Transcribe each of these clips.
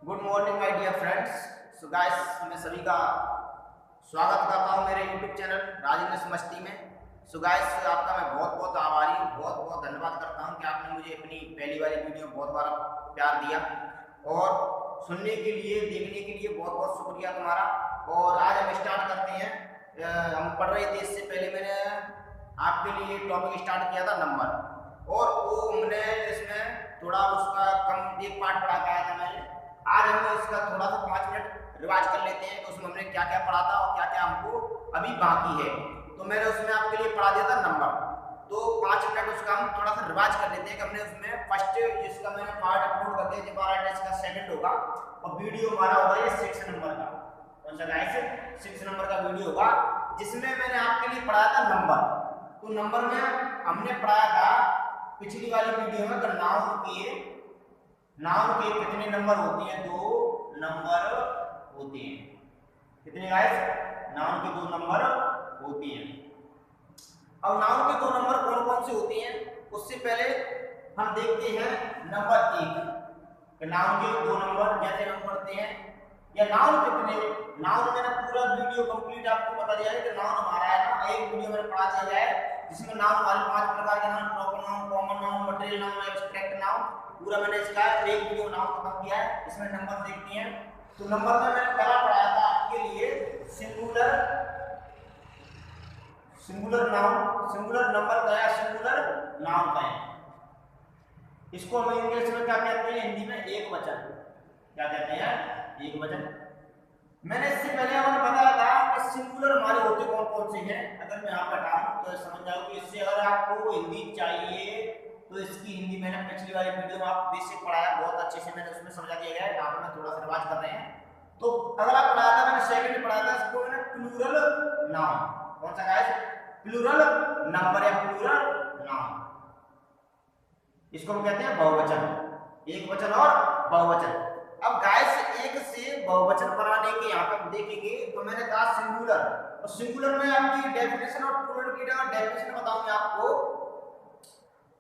Good morning my dear friends. So guys, मैं सभी का स्वागत करता हूं मेरे यूट्यूब चैनल राजेंद्र समष्टि में। सो गाइस, आपका मैं बहुत बहुत आभारी हूं, बहुत बहुत धन्यवाद करता हूं कि आपने मुझे अपनी पहली वाली वीडियो बहुत बार प्यार दिया और सुनने के लिए, देखने के लिए बहुत बहुत शुक्रिया तुम्हारा। और आज हम स्टार्ट करते हैं। हम पढ़ रहे थे, इससे पहले मैंने आपके लिए टॉपिक स्टार्ट किया था नंबर, और वो हमने इसमें थोड़ा उसका कम एक पार्ट पढ़ा पाया था मैंने। आज हम इसका थोड़ा सा 5 मिनट रिवाइज कर लेते हैं कि उसमें हमने क्या क्या पढ़ा था और क्या क्या हमको अभी बाकी है। तो मैंने उसमें आपके लिए पढ़ा दिया था नंबर, तो 5 मिनट उसका हम थोड़ा सा रिवाइज कर लेते हैं कि हमने उसमें फर्स्ट जिसका मैंने पार्ट अपलोड कर दिया, दोबारा इसका सेकंड होगा और वीडियो हमारा होगा ये 6 नंबर का। कौन सा गाइस? 6 नंबर का वीडियो होगा जिसमें मैंने आपके लिए पढ़ाया था नंबर। तो नंबर में हमने पढ़ाया था पिछली वाली वीडियो में नाउन के कितने नंबर होते हैं? 2 नंबर होते हैं। कितने गाइस? नाउन के 2 नंबर होते हैं। अब नाउन के 2 नंबर कौन कौन से होते हैं, उससे पहले हम देखते हैं नंबर 1। नाउन के 2 नंबर जैसे हम पढ़ते हैं, या नाउन कितने। नाउन मैंने पूरा वीडियो कंप्लीट आपको बता दिया है कि नाउन हमारा है ना, एक वीडियो मैंने पढ़ा दिया है जिसमें नाउन हमारे 5 प्रकार के noun, proper noun, common noun, material noun, abstract noun, पूरा मैंने इसका एक वीडियो नाउन खत्म किया है। इसमें नंबर देखते हैं। तो नंबर में मैंने पहला पढ़ाया था आपके लिए सिंगुलर नाउन। सिंगुलर नंबर का है, सिंगुलर नाउन का है। इसको हम इंग्लिश में क्या कहते हैं? हिंदी में एक वचन। क्या कहते हैं? एक वचन। मैंने इससे पहले आपको बताया था कि सिंगुलर हमारे होते कौन कौन से हैं। अगर मैं यहाँ बताऊं तो समझ जाओ कि इससे अगर आपको हिंदी चाहिए तो इसकी हिंदी मैंने पिछली वाली वीडियो में आप बेसिक पढ़ाया, बहुत अच्छे से मैंने उसमें समझा दिया गया है। यहाँ पर मैं थोड़ा सा रिवाज कर रहे हैं। तो अगला पढ़ाया था मैंने, सेकंड पढ़ाया था, इसको मैंने प्लूरल नाउन। कौन सा गाइस? प्लूरल नंबर या प्लूरल नाउन। इसको हम कहते हैं बहुवचन, एक वचन और बहुवचन। अब गाइस, एक से बहुवचन बनाने के यहाँ पे हम देखेंगे तो मैंने कहा सिंगुलर, और सिंगुलर में आपकी डेफिनेशन और प्लूरल की डेफिनेशन बताऊंगा आपको।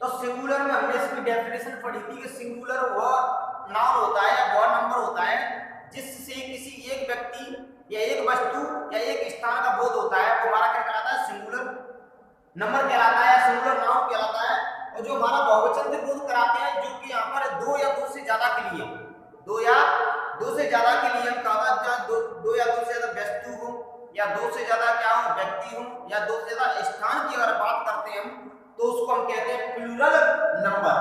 तो सिंगुलर में हमने इसकी डेफिनेशन पढ़ी थी कि सिंगुलर वह नाउन होता है या वह नंबर होता है जिससे किसी एक व्यक्ति या एक वस्तु या एक स्थान का बोध होता है, वो हमारा क्या कहलाता है? सिंगुलर नंबर कहलाता है या सिंगुलर नाउन कहलाता है। और जो हमारा बहुवचन से बोध कराते हैं, जो कि यहाँ पर 2 या 2 से ज्यादा के लिए, 2 या 2 से ज्यादा के लिए हम कहा, 2 या 2 से ज्यादा वस्तु हो, या 2 से ज्यादा क्या हो, व्यक्ति हो, या 2 से ज्यादा स्थान की अगर बात करते हैं हम, तो उसको हम कहते हैं प्लूरल नंबर।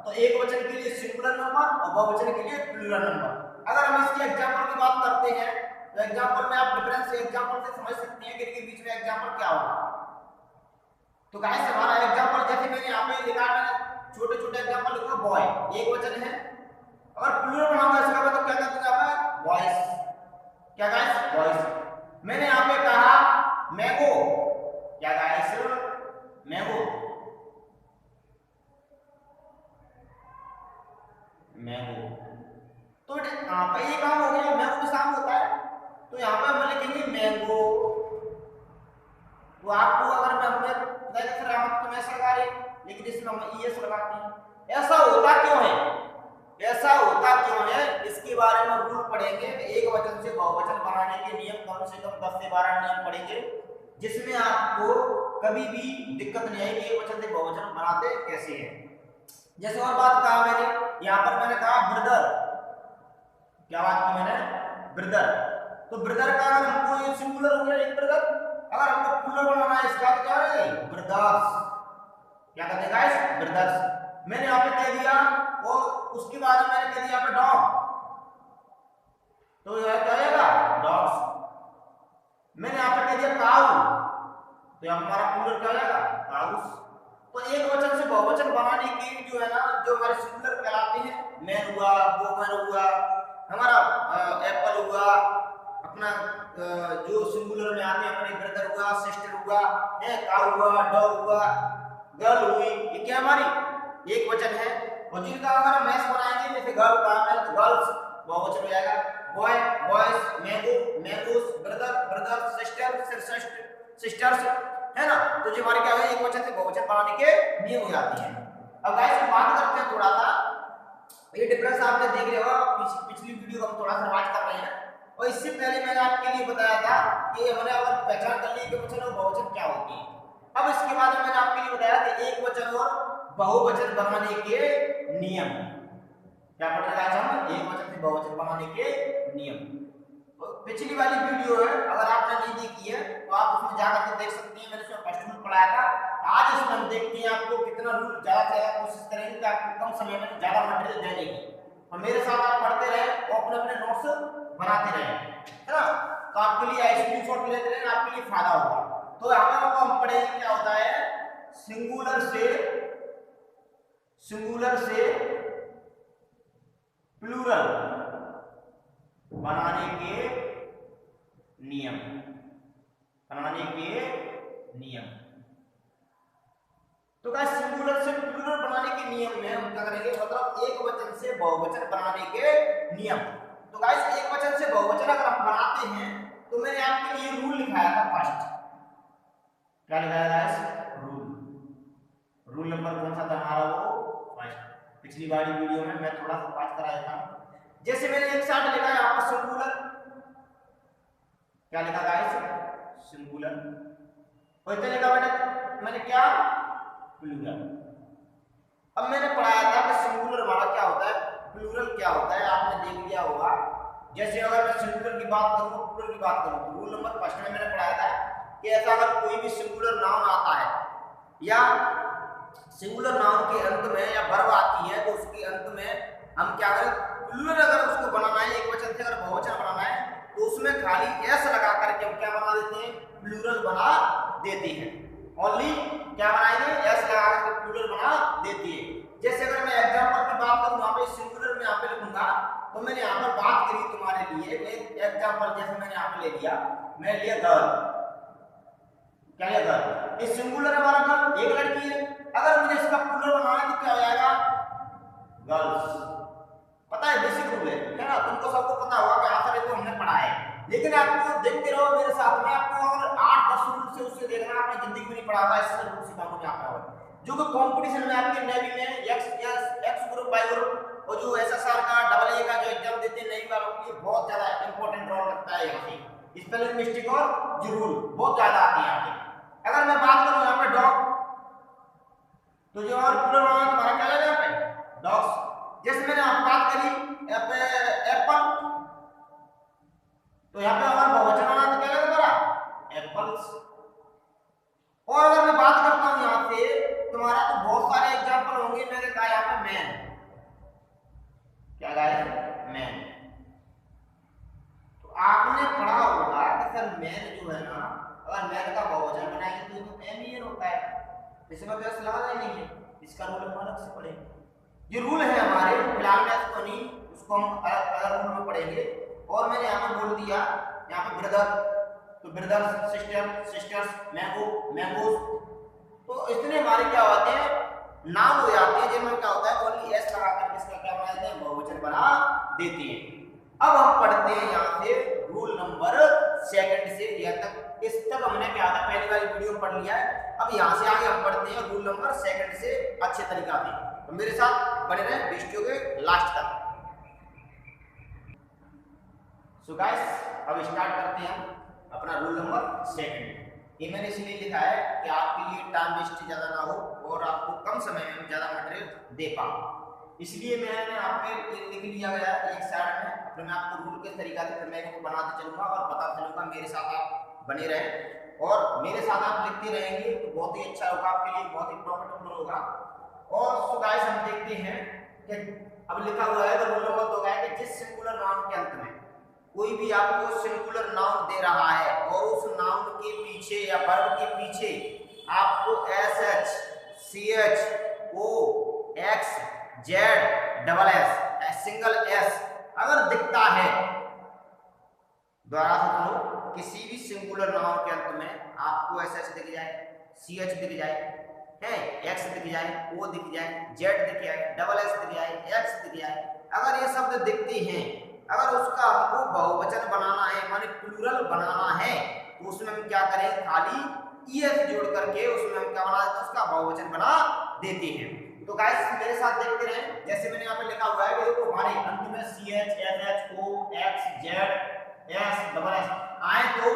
तो एक वचन के लिए सिंगुलर नंबर और बहुवचन के लिए प्लूरल नंबर। अगर हम इसके एग्जांपल की बात करते हैं तो एग्जांपल में आप डिफरेंस एग्जांपल से समझ सकते हैं कि इनके बीच में एग्जांपल क्या होगा। तो गाइस, हमारा एग्जांपल जैसे मैंने यहाँ पे लिखा है, छोटे छोटे एग्जांपल लिखा, बॉय एक वचन है। अगर प्लूरल बनाऊंगा इसका मतलब क्या कर दूंगा मैं? बॉयज। क्या गाइस? बॉयज। मैंने यहाँ पे कहा मैंगो। क्या गाइस? मैंगो। मैंगो। तो यहाँ पे ये काम हो गया, मैंगो का शाम होता है, तो यहाँ पे हम लिखेंगे मैंगो। तो आपको अगर मैं हमने तो ऐसा लगा रहे, लेकिन इसमें हम ईएस लगाते हैं। ऐसा होता क्यों है? ऐसा होता क्यों है, इसके बारे में रूल पढ़ेंगे। एक वचन से बहुवचन बनाने के नियम कम से कम 10 से 12 नियम पढ़ेंगे, जिसमें आपको कभी भी दिक्कत नहीं आएगी एक वचन से बहुवचन बनाते कैसे हैं। जैसे और बात कहा मैंने, यहाँ पर मैंने कहा ब्रदर। क्या बात की मैंने? ब्रदर। तो ब्रदर का अगर हमको सिंगुलर हो गया एक ब्रदर, अगर हमको प्लूरल बनाना है इसका तो क्या है? ब्रदर्स। क्या कहते हैं गाइस? ब्रदर्स। मैंने यहाँ पे कह दिया, और उसके बाद मैंने कह दिया यहाँ पे डॉग, तो यह क्या आएगा? डॉग्स। मैंने यहाँ पे कह दिया काऊ, तो यहाँ हमारा प्लूरल क्या आएगा? काउस। तो एक वचन से बहुवचन बनाने की जो है ना, जो हमारे सिंगुलर कहलाते हैं, मैन हुआ, वोमन हुआ, हमारा एप्पल हुआ, अपना जो सिंगुलर में आते हैं अपने ब्रदर हुआ, सिस्टर हुआ, है काऊ हुआ, डॉग हुआ, गर्ल हुई, ये क्या हमारी एक वचन है। और जिनका अगर हम मैच बनाएंगे, जैसे गर्ल का है तो गर्ल्स बहुवचन हो जाएगा, boy boys, mango mangoes, brother brothers, sister sisters, है ना। तो जो हमारे क्या है, एक वचन से बहुवचन बनाने के नियम हो जाते हैं। अब गाइस, बात करते हैं थोड़ा सा ये डिफरेंस आपने देख लिया होगा, पिछली वीडियो को हम थोड़ा सा रिवाइज कर रहे हैं। और इससे पहले मैंने आपके लिए बताया था कि हमने अगर पहचान कर ली कि वचन और बहुवचन क्या होती है। अब इसके बाद मैंने आपके लिए बताया कि एक वचन और बहुवचन बनाने के नियम। क्या पढ़ रहे हैं हम? एक वचन से बहुवचन बनाने के नियम। तो पिछली वाली वीडियो है, अगर आपने नहीं देखी है तो आप उसमें जाकर के देख सकते हैं। मैंने उसमें फर्स्ट रूल पढ़ाया था। आज इसमें हम देखते हैं आपको कितना रूल ज्यादा से ज्यादा कोशिश करेंगे कि आपको कम समय में ज्यादा मटेरियल देने की। और मेरे साथ आप पढ़ते रहे और अपने अपने नोट्स बनाते रहे, है ना। तो आपके लिए स्क्रीनशॉट लेते रहे, आपके लिए फायदा होगा। तो यहाँ पर हम पढ़ेंगे क्या होता है सिंगुलर से प्लूरल बनाने के नियम। तो गाइस सिंगुलर से प्लूरल बनाने के नियम में हम क्या करेंगे, मतलब एक वचन से बहुवचन बनाने के नियम। तो गाइस एक वचन से बहुवचन अगर हम बनाते हैं तो मैंने आपके लिए रूल लिखाया था फर्स्ट। क्या लिखाया गाइस? रूल नंबर कौन सा था हमारा? वो फर्स्ट। पिछली वाली वीडियो में मैं थोड़ा सा पास करा देता हूं। जैसे मैंने एक साइड लिखा है यहाँ पर सिंगुलर, क्या लिखा गाइस? सिंगुलर। और इधर लिखा बेटा मैंने क्या? प्लूरल। अब मैंने पढ़ाया था कि सिंगुलर वाला क्या होता है, प्लूरल क्या होता है, आपने देख लिया होगा। जैसे अगर मैं सिंगुलर की बात करूं, प्लूरल की बात करूं, तो रूल नंबर फर्स्ट में मैंने पढ़ाया था कि ऐसा अगर कोई भी सिंगुलर नाउन आता है या सिंगुलर नाउन के अंत में या वर्ब आती है तो उसके अंत में हम क्या करें, प्लूरल अगर उसको बनाना है, एक वचन से अगर बहुवचन बनाना है तो उसमें खाली एस लगा करके हम क्या बना देते हैं? प्लूरल बना देते हैं। ओनली क्या बनाएंगे? एस लगा करके प्लूरल बना देती है। जैसे अगर मैं एग्जांपल की बात करूं, यहाँ पे सिंगुलर में यहाँ पे लिखूंगा, तो मैंने यहाँ पर बात करी तुम्हारे लिए एक एग्जांपल। जैसे मैंने यहाँ पे ले लिया, मैं लिया गर्ल। क्या लिया? गर्ल। ये सिंगुलर हमारा गर्ल, एक लड़की है। अगर मुझे इसका प्लूरल बनाना है तो क्या हो जाएगा? गर्ल्स। पता है बेसिक रूल है ना, तुमको सबको पता होगा कि आंसर तो हमने पढ़ा है। लेकिन आपको देखते रहो मेरे साथ में, आपको और 8-10 रूल से उससे देखना, आपने जिंदगी में नहीं पढ़ा होगा, इससे रूल सिखाऊंगा मैं आपको। जो कि कंपटीशन में आपके नेवी में एक्स ग्रुप बाय ग्रुप और जो एसएसआर का डबल ए का जो एग्जाम देते हैं नेवी वालों के लिए बहुत ज्यादा इंपॉर्टेंट रोल लगता है। यहाँ पे स्पेलिंग मिस्टेक और जो रूल बहुत ज्यादा आते हैं यहाँ पे। अगर मैं बात करूं यहाँ पे डॉग, तो जो और प्लूरल हमारा क्या है यहाँ पे? डॉग्स। जैसे मैंने आप बात करी एप्पल, तो यहाँ पे हमारा बहुवचन आना तो क्या लगेगा हमारा? एप्पल्स। और अगर मैं बात करता हूं यहाँ से तुम्हारा, तो बहुत सारे एग्जांपल होंगे। मैंने कहा यहाँ पे मैन, क्या गाइस? मैन। तो आपने पढ़ा होगा कि सर मैन जो है ना, अगर मैन का बहुवचन बनाएंगे तो एम होता है, इसमें प्लस लगाना नहीं है, इसका रूल हम अलग से पढ़ेंगे। ये रूल है हमारे, फिलहाल मैं इसको नहीं, उसको हम अलग रूल में पढ़ेंगे। और मैंने यहाँ पे बोल दिया यहाँ पे ब्रदर, तो ब्रदर, सिस्टर्स, मैंगोज। तो इतने हमारे क्या होते हैं? नाम हो जाते हैं जिनमें क्या होता है ओनली एस लगा कर इसका क्या बना देते हैं? बहुवचन बना देते हैं। अब हम पढ़ते हैं यहाँ से रूल नंबर सेकंड से यहाँ तक। इस तक हमने क्या था पहली वाली वीडियो में पढ़ लिया है। अब यहाँ से आगे हम पढ़ते हैं रूल नंबर सेकंड से अच्छे तरीका से। तो मेरे साथ बने रहे वीडियो के लास्ट तक। सो गाइस अब स्टार्ट करते हैं अपना रूल नंबर सेकंड। ये मैंने इसलिए लिखा है कि आपके लिए टाइम वेस्ट ज्यादा ना हो और आपको कम समय में ज्यादा मटेरियल दे पाऊं, इसलिए मैंने आपके लिख लिया गया एक साइड में। फिर मैं आपको रूल के तरीका से फिर मैं इसको बनाते चलूंगा और बताते चलूंगा। मेरे साथ आप बने रहें और मेरे साथ आप लिखते रहेंगे तो बहुत ही अच्छा होगा आपके लिए, बहुत ही प्रॉफिटेबल होगा। और सो गाइस हम देखते हैं कि अब लिखा हुआ है रूल नंबर 2 है कि जिस सिंगुलर नाउन के अंत में कोई भी आपको सिंगुलर नाउन दे रहा है और उस नाउन के पीछे या वर्ब के पीछे आपको S H, C H, O, X, Z, double S, single S अगर दिखता है, दोबारा से सुनो, किसी भी सिंगुलर नाउन के अंत में आपको एस एच दिख जाए, सी एच दिख जाए, है एक्स दिख जाए, ओ दिख जाए, जेड दिख जाए, डबल एस दिख जाए, एक्स दिख जाए, अगर ये शब्द दिखते हैं, अगर उसका हमको बहुवचन बनाना है माने प्लूरल बनाना है तो उसमें हम क्या करें? खाली ईएस जोड़ करके उसमें हम क्या बना देते हैं? उसका बहुवचन बना देते हैं। तो गाइस मेरे साथ देखते रहे, जैसे मैंने यहाँ पे लिखा हुआ है कि देखो हमारे अंत में C H S H O X Z S double S आए तो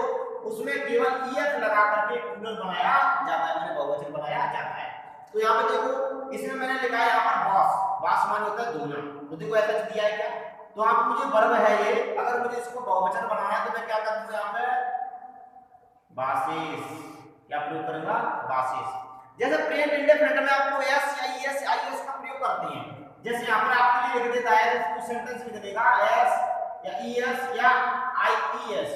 उसमें केवल ईएस लगा करके प्लूरल बनाया जाता है, मैंने बहुवचन बनाया जाता है। तो यहाँ पे देखो इसमें मैंने लिखा है यहाँ पर बॉस, बॉस माने होता है दोनों, तो देखो ऐसा दिया है क्या, तो यहाँ पे मुझे वर्ब है ये, अगर मुझे इसको बहुवचन बनाना है तो मैं क्या कर दूंगा यहाँ पे बासेस, क्या प्रयोग करूंगा बासेस। जैसे प्रेजेंट इंडेफिनिट में आपको एस या ईएस आईएस का प्रयोग करते हैं, जैसे यहाँ पर आपके लिए लिख देता है तो सेंटेंस लिख देगा एस या ईएस या आईईएस।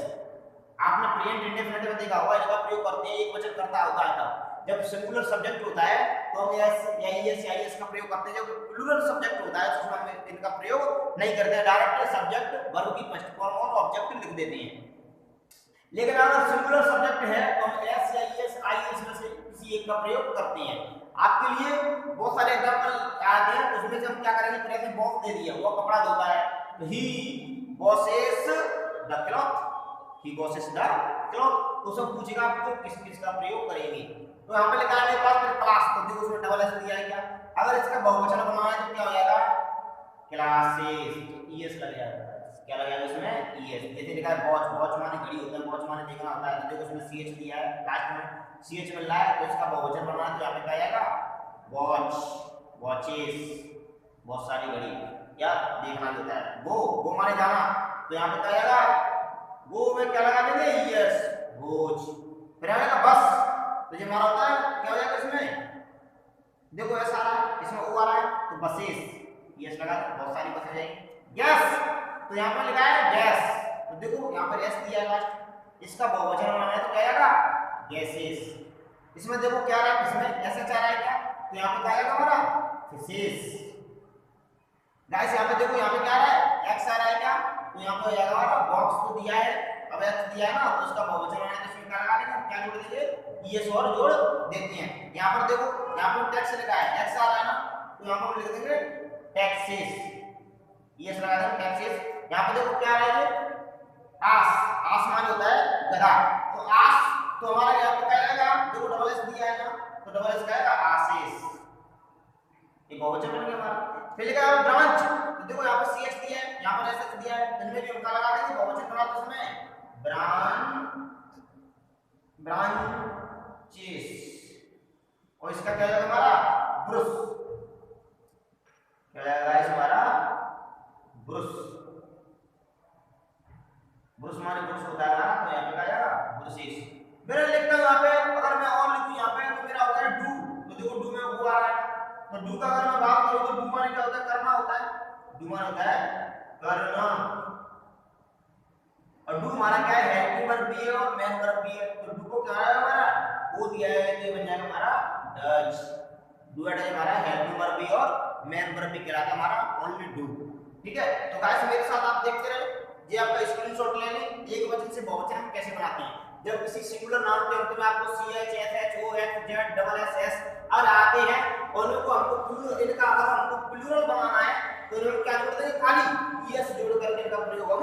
आपने प्रेजेंट इंडेफिनिट में देखा होगा इनका प्रयोग करते हैं एक वचन करता होता है तब, जब सिंगुलर सब्जेक्ट होता है तो हम एस या ईएस या आईएस का प्रयोग करते हैं, जब प्लूरल सब्जेक्ट होता है तो उसमें हम इनका प्रयोग नहीं करते हैं, डायरेक्ट सब्जेक्ट वर्ब की फर्स्ट फॉर्म और ऑब्जेक्ट लिख देते हैं। लेकिन अगर सिंगुलर सब्जेक्ट है तो हम एस या ईएस आईएस में से किसी एक का प्रयोग करते हैं। आपके लिए बहुत सारे एग्जांपल आते हैं, उसमें से हम क्या करेंगे, जैसे बॉस दे दिया, वो कपड़ा धोता है तो he washes the cloth, he washes the cloth, तो सब पूछेगा आपको किस किस का प्रयोग करेंगे। तो यहाँ पे लिखा है मेरे पास क्लास, तो देखो उसमें डबल एस दिया है क्या, अगर इसका बहुवचन बनाना है तो क्या हो जाएगा क्लासेस, तो ईएस लग जाएगा, क्या लग जाएगा इसमें ईएस। जैसे लिखा है वॉच, वॉच माने घड़ी होता है, वॉच माने देखना होता है, तो देखो उसमें सीएच दिया है, लास्ट में सीएच मिल रहा है, तो इसका बहुवचन बनाना है तो यहाँ पे क्या आएगा वॉच, वॉचेस, बहुत सारी घड़ी, क्या देखना होता है। वो माने जाना, तो यहाँ पे क्या आएगा वो में क्या लगा देंगे ईएस वॉच, फिर आएगा बस, तो ये हमारा होता है क्या हो जाएगा इसमें, देखो ऐसा आ रहा है, इसमें ओ आ रहा है तो बसेस, ईएस लगा दो, बहुत सारी बसें जाएंगी। गैस, तो यहाँ पर लिखा है गैस, तो देखो यहाँ पर एस दिया है लास्ट, इसका बहुवचन बनाना है तो क्या आएगा गैसेस। इसमें देखो क्या आ रहा है, इसमें एसएच आ रहा है क्या, तो यहाँ पे क्या आएगा हमारा फिशेस। गाइस यहाँ पे देखो यहाँ पे क्या आ रहा है एक्स आ रहा है क्या, तो यहाँ पे आएगा हमारा बॉक्स तो दिया है, अब एक्स दिया है ना, तो उसका बहुवचन बनाना है तो इसमें क्या लगा देंगे, क्या जोड़ देंगे ईएस और जोड़ देते हैं। यहाँ पर देखो यहाँ पर टैक्स लिखा है, एक्स आ रहा है ना, तो यहाँ पर लिख देंगे टैक्सेस, ईएस लगा देंगे टैक्सेस। यहाँ पे देखो क्या आ रहा है आस, आस माने होता है गधा, तो आस तो हमारा यहाँ पे क्या आएगा, देखो डबल एस दिया है ना, तो डबल एस क्या आएगा आसेस, ये बहुवचन बन गया हमारा। फिर लिखा है ब्रांच, तो देखो यहाँ पर सीएच दिया है, यहाँ पर एसएच दिया है, इनमें भी हम क्या लगा देंगे बहुवचन बना, तो इसमें ब्रांचेस, और इसका क्या आएगा हमारा ब्रुश, क्या आएगा इस हमारा ब्रुश, ब्रुश माने ब्रुश होता है ना, तो यहाँ पे क्या आएगा ब्रुशेस। मेरा लिखता हूँ यहाँ पे, अगर मैं और लिखूँ यहाँ पे तो मेरा होता है डू, तो देखो डू में वो आ रहा है, तो डू का अगर मैं बात करूँ तो डू माने क्या होता है करना होता है, डू माने होता है करना, और डू हमारा क्या है हेल्पिंग वर्ब भी है और मेन वर्ब भी है, तो डू को क्या है हमारा वो दिया है, तो ये बन जाएगा हमारा डज, डू एट हमारा हेल्पिंग वर्ब भी और मेन वर्ब भी कहलाता है हमारा ओनली डू। ठीक है, तो गाइस मेरे साथ आप देखते रहे, ये आपका स्क्रीनशॉट ले लें, एक वचन से बहुवचन हम कैसे बनाते हैं। जब किसी सिंगुलर नाउन के अंत में आपको C H S H O X Z double S S और आते हैं और उनको हमको प्लूरल, इनका अगर हमको प्लूरल बनाना है तो इन्हें क्या जोड़ देंगे खाली ईएस जोड़ करके इनका प्रयोग हम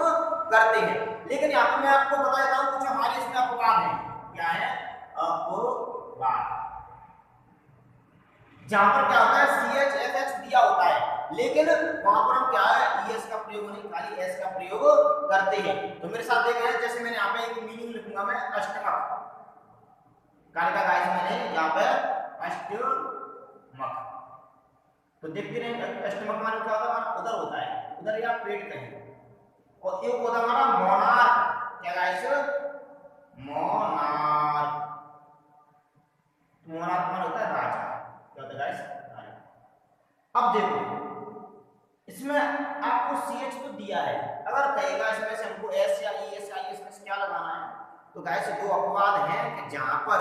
करते हैं। लेकिन यहाँ पे मैं आपको बता देता हूँ कुछ हमारे इसमें अपवाद है, क्या है अपवाद, जहां पर क्या होता है सी एच एस एच दिया होता है लेकिन वहां पर हम क्या है ईएस का प्रयोग नहीं खाली एस का प्रयोग करते हैं। तो मेरे साथ देख रहे हैं, जैसे मैंने यहाँ पे एक मीनिंग लिखूंगा मैं अष्टमक, कालिका गाइस मैंने यहाँ पे अष्टमक, तो देखते रहे अष्टमक माने क्या होता है उधर होता है, उधर या पेट कहीं, और एक होता है हमारा मोनार्क, क्या गाइस मोनार्क, मोनार्क माने होता है राजा, क्या होता है गाइस राजा। अब देखो इसमें आपको सीएच तो दिया है, अगर कहेगा इसमें से हमको एस या ईएस या आईएस में क्या लगाना है, तो गाइस दो अपवाद हैं कि जहां पर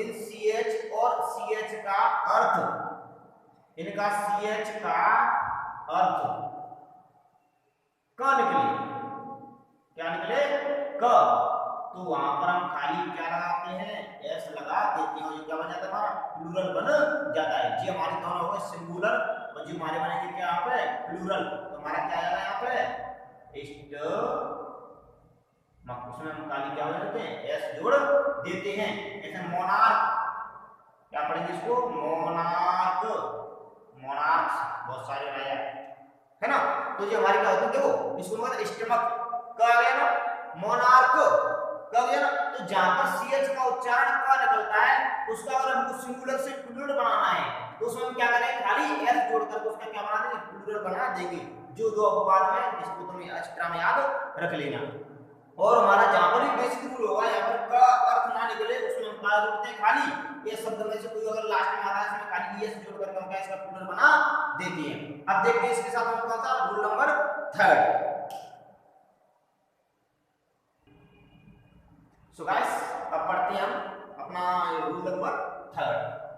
इन सीएच और सीएच का अर्थ, इनका सीएच का अर्थ क निकले, क्या निकले क, तो वहां पर हम खाली क्या लगाते हैं एस लगा देते हैं, क्या बन जाता है हमारा प्लूरल बन जाता है। जी हमारे दोनों हो गए सिंगुलर और जी हमारे बनेंगे क्या यहाँ पे प्लूरल, तो हमारा क्या आएगा यहाँ पे उसमें हम खाली क्या बना देते हैं एस जोड़ देते हैं। जैसे मोनार्क, क्या पढ़ेंगे इसको मोनार्क, मोनार्क्स, बहुत सारे राजा है ना। तो ये हमारे क्या होते हैं, देखो इसको मतलब स्टमक कहा गया ना, मोनार्क कहा गया ना। तो जहां पर सीएच का उच्चारण क निकलता है उसका अगर हमको सिंगुलर से प्लूरल बनाना है तो उसमें हम क्या करेंगे, खाली एस जोड़कर उसका क्या बना देंगे, प्लूरल बना देंगे। जो दो अपवाद में इसको तुम एक्स्ट्रा में याद रख लेना। और हमारा जहां पर भी बेसिक रूल होगा, यहाँ पर का अर्थ ना निकले उसमें हम क्या जोड़ते हैं, खाली ये शब्द में से कोई अगर लास्ट में आता है इसमें खाली एस जोड़ करके हम क्या इसका प्लूरल बना देते हैं। अब देखते हैं इसके साथ हम कौन सा रूल नंबर 3। सो गाइस अब पढ़ते हैं हम अपना रूल नंबर 3।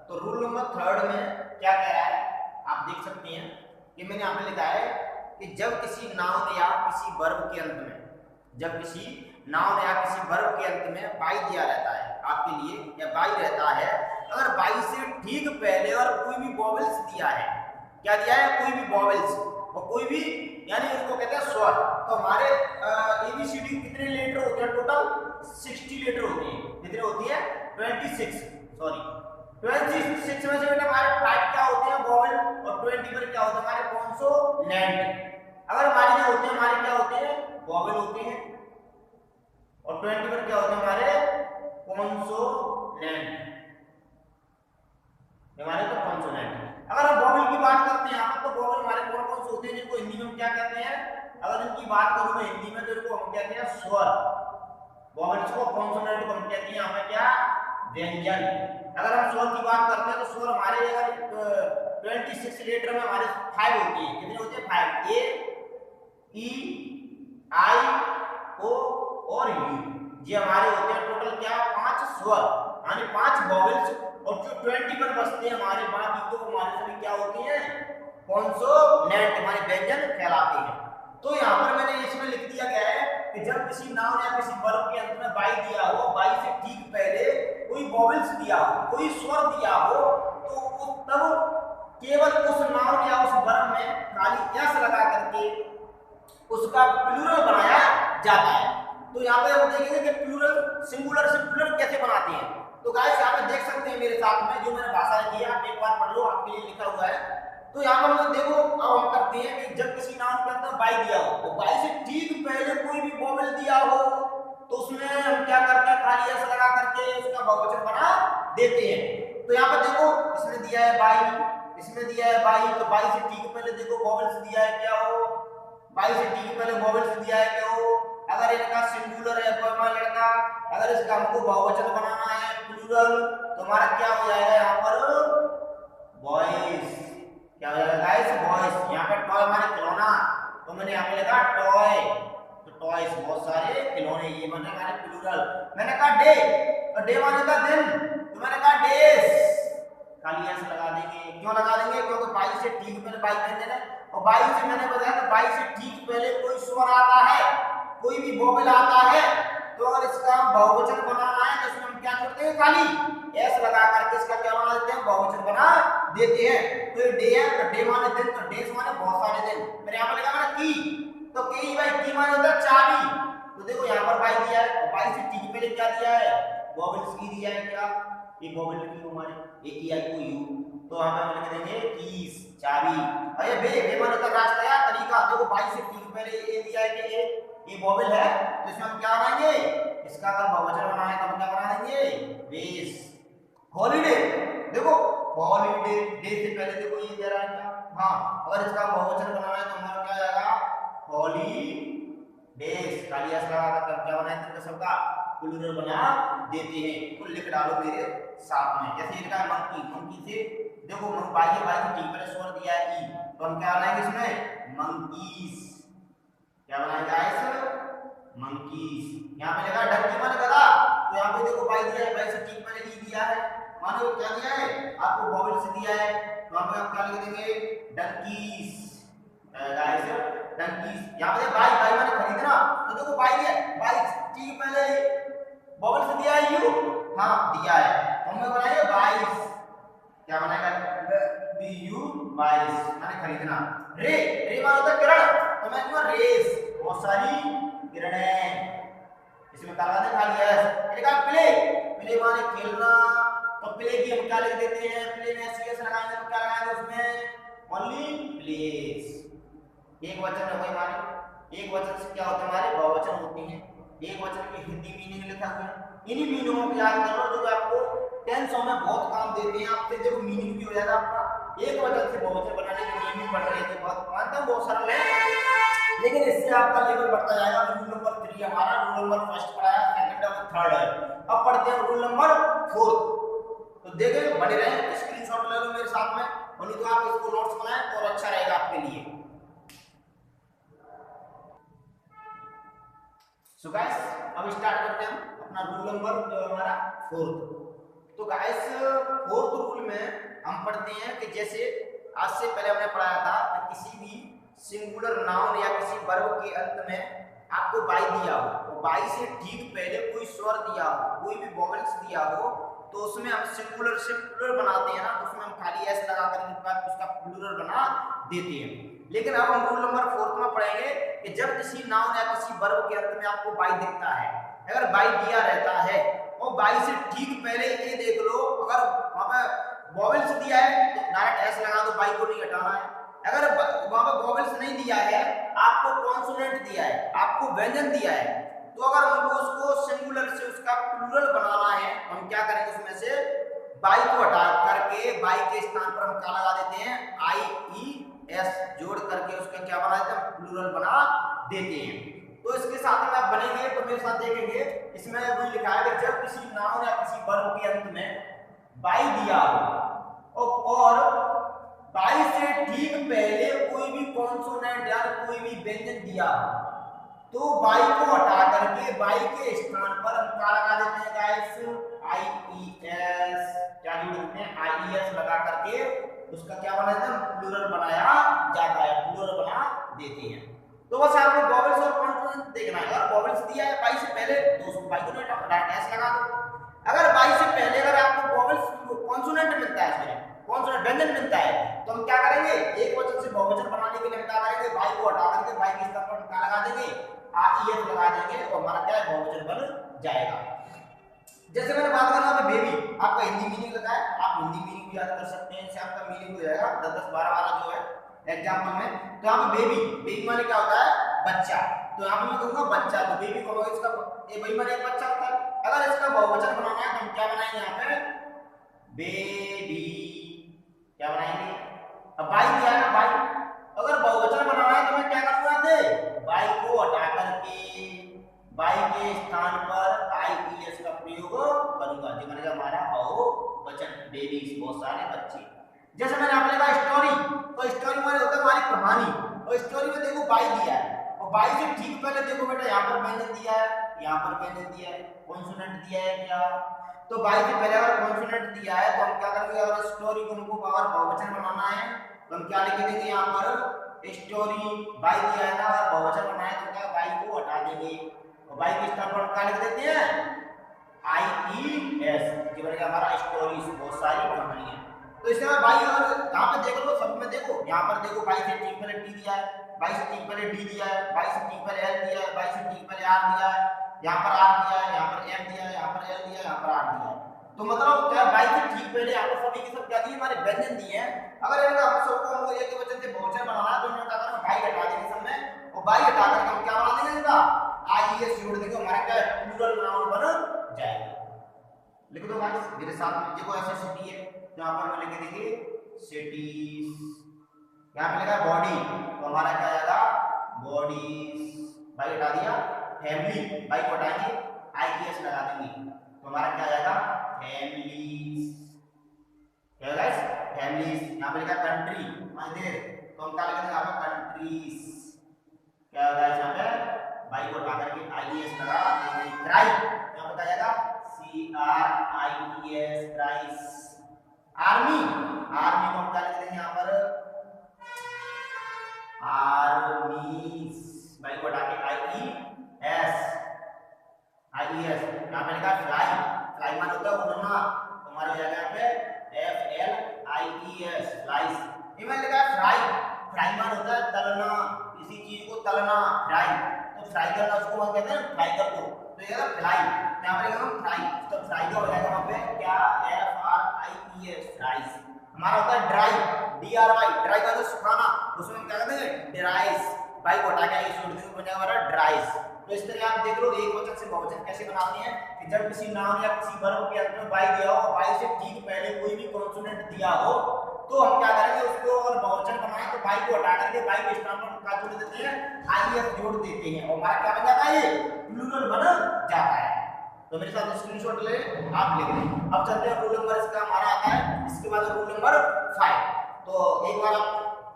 तो रूल नंबर 3 में क्या कह रहा है, आप देख सकते हैं कि मैंने यहाँ पे लिखा है कि जब किसी नाउन या किसी वर्ब के अंत में, जब किसी नाउन या किसी वर्ब के अंत में बाई दिया रहता है आपके लिए, या बाई रहता है, अगर बाई से ठीक पहले और कोई भी वॉवेल्स दिया है, क्या दिया है, कोई भी वॉवेल्स और कोई भी यानी उसको कहते हैं स्वर। तो हमारे एबीसीडी कितने लेटर होते हैं, टोटल 60 लेटर होती है। कितने होती है, 26 सॉरी 26 में से बेटा हमारे 5 क्या होते हैं, वॉवेल, और 20 पर क्या होता है हमारे कॉन्सोनेंट। अगर हमारे जो होते हैं हमारे क्या होते हैं, वॉवेल होते हैं, और 20 पर क्या होते हैं हमारे कॉन्सोनेंट, हमारे तो कॉन्सोनेंट। अगर हम वॉवेल की बात करते हैं यहाँ पर, तो वॉवेल हमारे कौन कौन से होते हैं जिनको हिंदी में हम क्या कहते हैं, अगर इनकी बात करूं मैं हिंदी में तो इनको हम कहते हैं स्वर। वॉवेल्स को, कॉन्सोनेंट को हम कहते हैं यहाँ पे क्या, व्यंजन। अगर हम स्वर की बात करते हैं तो स्वर हमारे अगर 26 लेटर में हमारे 5 होती है। कितने होते हैं, 5, ए ई आई ओ और यू, ये हमारे होते हैं टोटल क्या, 5 स्वर यानी 5 वॉवेल्स। और जो 20 पर बचते हैं हमारे बाकी तो हमारे सभी क्या होते हैं, कॉन्सोनेंट, हमारे व्यंजन कहलाते हैं। तो यहाँ पर मैंने इसमें लिख दिया गया है कि जब किसी नाउन या किसी वर्ब के अंत में बाई दिया हो, बाई से ठीक पहले कोई वॉवेल्स दिया हो, कोई स्वर दिया हो, तो तब केवल उस नाउन या उस वर्ब में खाली एस लगा करके उसका प्लूरल बनाया जाता है। तो यहाँ पे हम देखेंगे कि प्लूरल, सिंगुलर से प्लूरल कैसे बनाते हैं। तो गाइस यहाँ पे देख सकते हैं मेरे साथ में जो मैंने भाषा लिखी है, आप एक बार पढ़ लो, आपके लिए लिखा हुआ है। तो यहाँ पर हम देखो, अब हम करते हैं कि जब किसी नाउन के अंदर बाई दिया हो, तो बाई से ठीक पहले कोई भी वॉवेल दिया हो तो उसमें हम क्या करते हैं, खाली एस लगा करके उसका बहुवचन बना देते हैं। तो यहाँ पर देखो इसमें दिया है बाई, इसमें दिया है बाई, तो बाई से ठीक पहले देखो वॉवेल्स दिया है क्या हो, बाई से ठीक पहले वॉवेल्स दिया है क्या हो। अगर इनका सिंगुलर है कोई हमारा लड़का, अगर इसका हमको बहुवचन बनाना है प्लूरल, तो हमारा क्या हो जाएगा यहाँ पर, बॉयज। क्या हो जाएगा गाइस, बॉयज। यहाँ पर टॉय हमारे खिलौना, तो मैंने यहाँ पे लिखा टॉय, तो टॉयज बहुत सारे खिलौने, ये बने हमारे प्लूरल। मैंने कहा डे, तो डे माने का दिन, तो मैंने कहा डेज, खाली ऐसे लगा देंगे। क्यों लगा देंगे, क्योंकि 22 से ठीक पहले 22 कहते हैं, और 22 से मैंने बताया कि 22 से ठीक पहले कोई स्वर आता है, कोई भी वॉवेल आता है, तो अगर इसका बहुवचन बनाना है तो इसमें हम क्या करते हैं, खाली एस लगा करके इसका क्या बना देते हैं, बहुवचन बना देते हैं। तो ये डे है, तो डे माने दिन, तो डेज माने बहुत सारे दिन। मेरे यहाँ पर लिखा मैंने की, तो की भाई की माने होता है चाबी। तो देखो यहाँ पर बाई दिया है, और बाई से ठीक पहले क्या दिया है, वॉवेल्स की दिया है, क्या ये वॉवेल की हमारे ए ई आई ओ यू, तो यहाँ पे हम लिख देंगे कीज, चाबी। अरे बे माने होता रास्ता या तरीका। देखो बाई से ठीक पहले ए दिया है कि ये वॉवेल है, तो इसमें हम क्या बनाएंगे, इसका अगर बहुवचन बनाना है तो हम क्या बना देंगे, बेस। हॉलीडे, देखो हॉलीडे, डे से पहले देखो ये दे रहा है क्या, हाँ, अगर इसका बहुवचन बनाना है तो हमारा क्या आएगा, हॉलीडेज। खाली एस लगा कर क्या बनाए थे, सबका प्लूरल बना देते हैं। तो लिख डालो मेरे साथ में, जैसे लिखा है मंकी, मंकी से देखो बाई है, बाई से ठीक पहले स्वर दिया है ई, तो हम क्या बनाएंगे इसमें, मंकीज। क्या बनाएंगे गाइस, मंकीज। यहाँ पे लिखा डंकी माने गधा, तो यहाँ पे देखो बाई दिया है, बाई से ठीक पहले ई दिया है, माने वो क्या दिया है, आपको वॉवेल से दिया है, तो यहाँ पे हम क्या लिख देंगे, डंकीज गाइस, डंकीज। यहाँ पे बाई, बाई माने खरीदना, तो देखो बाई दिया, बाई ठीक पहले वॉवेल से दिया है यू, हाँ दिया है, तो हमने बनाया 22। क्या बनाएगा, बी यू 22 माने खरीदना। रे, रे माने होता है किरण, तो मैं कहूँगा रेस, बहुत सारी किरणें, इसमें क्या लगा दे, खाली एस। लिखा प्ले, प्ले माने खेलना, तो प्ले की हम क्या लिख देते हैं, प्ले में एस लगाएंगे तो क्या लगाएंगे उसमें, ओनली प्लेस। एक वचन हो गई हमारे, एक वचन से क्या होते हैं हमारे बहुवचन होते हैं। एक वचन की हिंदी मीनिंग लिखा हुआ है, इन्हीं मीनिंगों को याद कर लो जो आपको 10 में बहुत काम देते हैं। आपसे जब मीनिंग भी हो जाएगा आपका, एक वचन से बहुवचन बनाने के नियम भी पढ़ रहे थे, बहुत मानता हूं बहुत सरल है, लेकिन इससे आपका लेवल बढ़ता जाएगा। रूल नंबर 3 हमारा, रूल नंबर फर्स्ट पढ़ाया, सेकंड और थर्ड है। अब पढ़ते हैं रूल नंबर 4। तो देखें, बने रहें, स्क्रीनशॉट ले लो मेरे साथ में, और नहीं तो आप इसको नोट्स बनाएं तो और अच्छा रहेगा आपके लिए। सो गाइस, अब स्टार्ट करते हैं हम अपना रूल नंबर जो हमारा 4। तो गाइस 4th रूल में हम पढ़ते हैं कि जैसे आज से पहले हमने पढ़ाया था कि किसी भी सिंगुलर नाउन या किसी वर्ब के अंत में आपको बाई दिया हो, तो बाई से ठीक पहले कोई स्वर दिया हो, कोई भी वॉवेल्स दिया हो, तो उसमें हम सिंगुलर से प्लूरल बनाते हैं ना, तो उसमें हम खाली एस लगा कर उसका प्लूरल बना देते हैं। लेकिन अब हम रूल नंबर 4 में पढ़ेंगे कि जब किसी नाउन या किसी वर्ब के अंत में आपको बाई दिखता है, अगर बाई दिया रहता है और बाई से ठीक पहले ये देख लो, अगर वहां पे वॉवेल्स दिया है तो डायरेक्ट एस लगा दो, बाई को नहीं हटाना है। अगर वहां पे वॉवेल्स नहीं दिया है, आपको कॉन्सोनेंट दिया है, आपको व्यंजन दिया है, तो अगर हमको उसको सिंगुलर से उसका प्लूरल बनाना है, हम क्या करेंगे, उसमें से बाई को हटा करके बाई के स्थान पर हम क्या लगा देते हैं, आई ई एस जोड़ करके उसका क्या बना देते हैं, प्लूरल बना देते हैं। तो इसके साथ में आप बनेंगे तो मेरे साथ देखेंगे, इसमें भी लिखा है कि जब किसी नाउन या किसी वर्ब के अंत में बाई दिया हो और बाई से ठीक पहले कोई भी कॉन्सोनेंट या कोई भी व्यंजन दिया हो, तो बाई को हटा करके बाई के स्थान पर हम क्या लगा देते हैं गाइस, आई ई एस, क्या जोड़ देते हैं, आई ई एस लगा करके उसका क्या बना देते हैं, प्लूरल बनाया जाता है, प्लूरल बना देते हैं। तो बस आपको वॉवेल्स और कॉन्सोनेंट देखना है। अगर वॉवेल्स दिया है बाई से पहले तो उसको बाई को डायरेक्ट एस लगा दो। अगर बाई से पहले अगर आपको वॉवेल्स कॉन्सोनेंट मिलता है, इसमें कॉन्सोनेंट व्यंजन मिलता है, तो हम क्या करेंगे, एक वचन से बहुवचन बनाने के लिए क्या करेंगे, बाई को हटा करके बाई के स्थान पर क्या लगा देंगे, आई एस लगा देंगे और हमारा क्या है, बहुवचन बन जाएगा। जैसे मैंने बात करना था बेबी, आपका हिंदी मीनिंग लगा है, आप हिंदी मीनिंग भी याद कर सकते हैं, इससे आपका मीनिंग हो जाएगा 10 12 जो है एग्जांपल में। तो यहाँ पे बेबी, बेबी माने क्या होता है, बच्चा, तो यहाँ पे मैं कहूंगा बच्चा, तो बेबी को इसका ये बेबी माने एक बच्चा होता है। अगर इसका बहुवचन बनाना है तो हम क्या बनाएंगे, यहाँ पे बेबी क्या बनाएंगे, अब बाई दिया है ना, बाई, अगर बहुवचन बनाना है तो मैं क्या करूंगा, थे बाई को हटा करके बाई के स्थान पर आई ई एस का प्रयोग करूंगा, जो बनेगा हमारा बहुवचन, बेबीज, बहुत सारे बच्चे। जैसे मैंने आपने कहा स्टोरी, तो स्टोरी माने होता है हमारी कहानी, और स्टोरी में देखो बाई दिया है और बाई से ठीक पहले देखो बेटा यहाँ पर व्यंजन दिया है, यहाँ पर व्यंजन दिया है, कॉन्सोनेंट दिया है क्या, तो बाई से पहले अगर कॉन्सोनेंट दिया है तो हम क्या करेंगे, अगर स्टोरी को हमको अगर बहुवचन बनाना है तो हम क्या लिख देंगे, यहाँ पर स्टोरी, बाई दिया है ना, अगर बहुवचन बनाना है तो क्या बाई को हटा देंगे और बाई के स्थान पर क्या लिख देते हैं, आई ई एस, जो बनेगा हमारा स्टोरीज, बहुत सारी कहानियां। तो इसके बाद बाई अगर यहाँ पे देख लो, सब में देखो, यहाँ पर देखो बाई से ठीक पहले टी दिया है, बाई से ठीक पहले डी दिया है, बाई से ठीक पहले एल दिया है, बाई से ठीक पहले आर दिया है, यहाँ पर आर दिया है, यहाँ पर एम दिया है, यहाँ पर एल दिया है, यहाँ पर आर दिया है। तो मतलब क्या बाई से ठीक पहले यहाँ पर सभी के सब क्या दिए, हमारे व्यंजन दिए हैं। अगर इनका हम सबको हमको एक वचन से बहुवचन बनाना है तो हम क्या करेंगे, बाई हटा देंगे सब में, और बाई हटा करके हम क्या बना देंगे, इनका आई ई एस जोड़ देंगे, हमारा क्या प्लूरल नाउन बन जाएगा। लिख दो गाइस मेरे साथ में, देखो ऐसे सिटी है, तो यहाँ पर मैं लिख देंगे सिटीज, यहाँ पे लिखा बॉडी, तो हमारा क्या आएगा, बॉडीज, बाई हटा दिया, फैमिली, बाई को हटाएंगे, आई ई एस लगा देंगे, तो हमारा क्या आएगा, फैमिलीज, क्या गाइस, फैमिलीज। यहाँ पे लिखा कंट्री, तो हम क्या लिखेंगे यहाँ पे, कंट्रीज, क्या गाइस, यहाँ पे बाई को हटा करके आई ई एस लगा देंगे, क्राई, क्या बताएगा, C R I E S, cries. Army, army को हम क्या लिख देंगे यहाँ पर, आर्मीज, बाई को हटा के आई ई एस, यहाँ पे लिखा फ्लाई, फ्लाई मान होता है उड़ना, तो हमारे हो जाएगा यहाँ पे F L I E S, flies. इनमें लिखा है फ्राई, फ्राई मान होता है तलना, किसी चीज को तलना, फ्राई, तो फ्राई करना उसको हम कहते हैं फ्राई कर दो, तो ये फ्लाई, यहाँ पर हम फ्राई, तो फ्राई का हो जाएगा वहां पे क्या, F R I E S, fries. हमारा होता है ड्राई, DRY, ड्राई का जो सुखाना, उसमें हम क्या कहते हैं ड्राइज, बाई को हटा के आगे छोड़ देंगे, बनेगा हमारा ड्राइज। तो इस तरह आप देख लो एक वचन से बहुवचन कैसे बनाते हैं कि जब किसी नाउन या किसी वर्ब के अंत में बाई दिया हो, बाई से ठीक पहले कोई भी कॉन्सोनेंट दिया हो, तो हम क्या करेंगे उसको अगर बहुवचन बनाए तो बाई को हटा करके बाई के स्थान पर क्या जोड़ देते हैं, IS जोड़ देते हैं, और हमारा क्या बन जाता है, ये प्लूरल बन जाता है। तो मेरे साथ स्क्रीनशॉट ले आप लिख लें। अब चलते हैं रूल नंबर इसका हमारा आता है, इसके बाद रूल नंबर 5। तो एक बार आप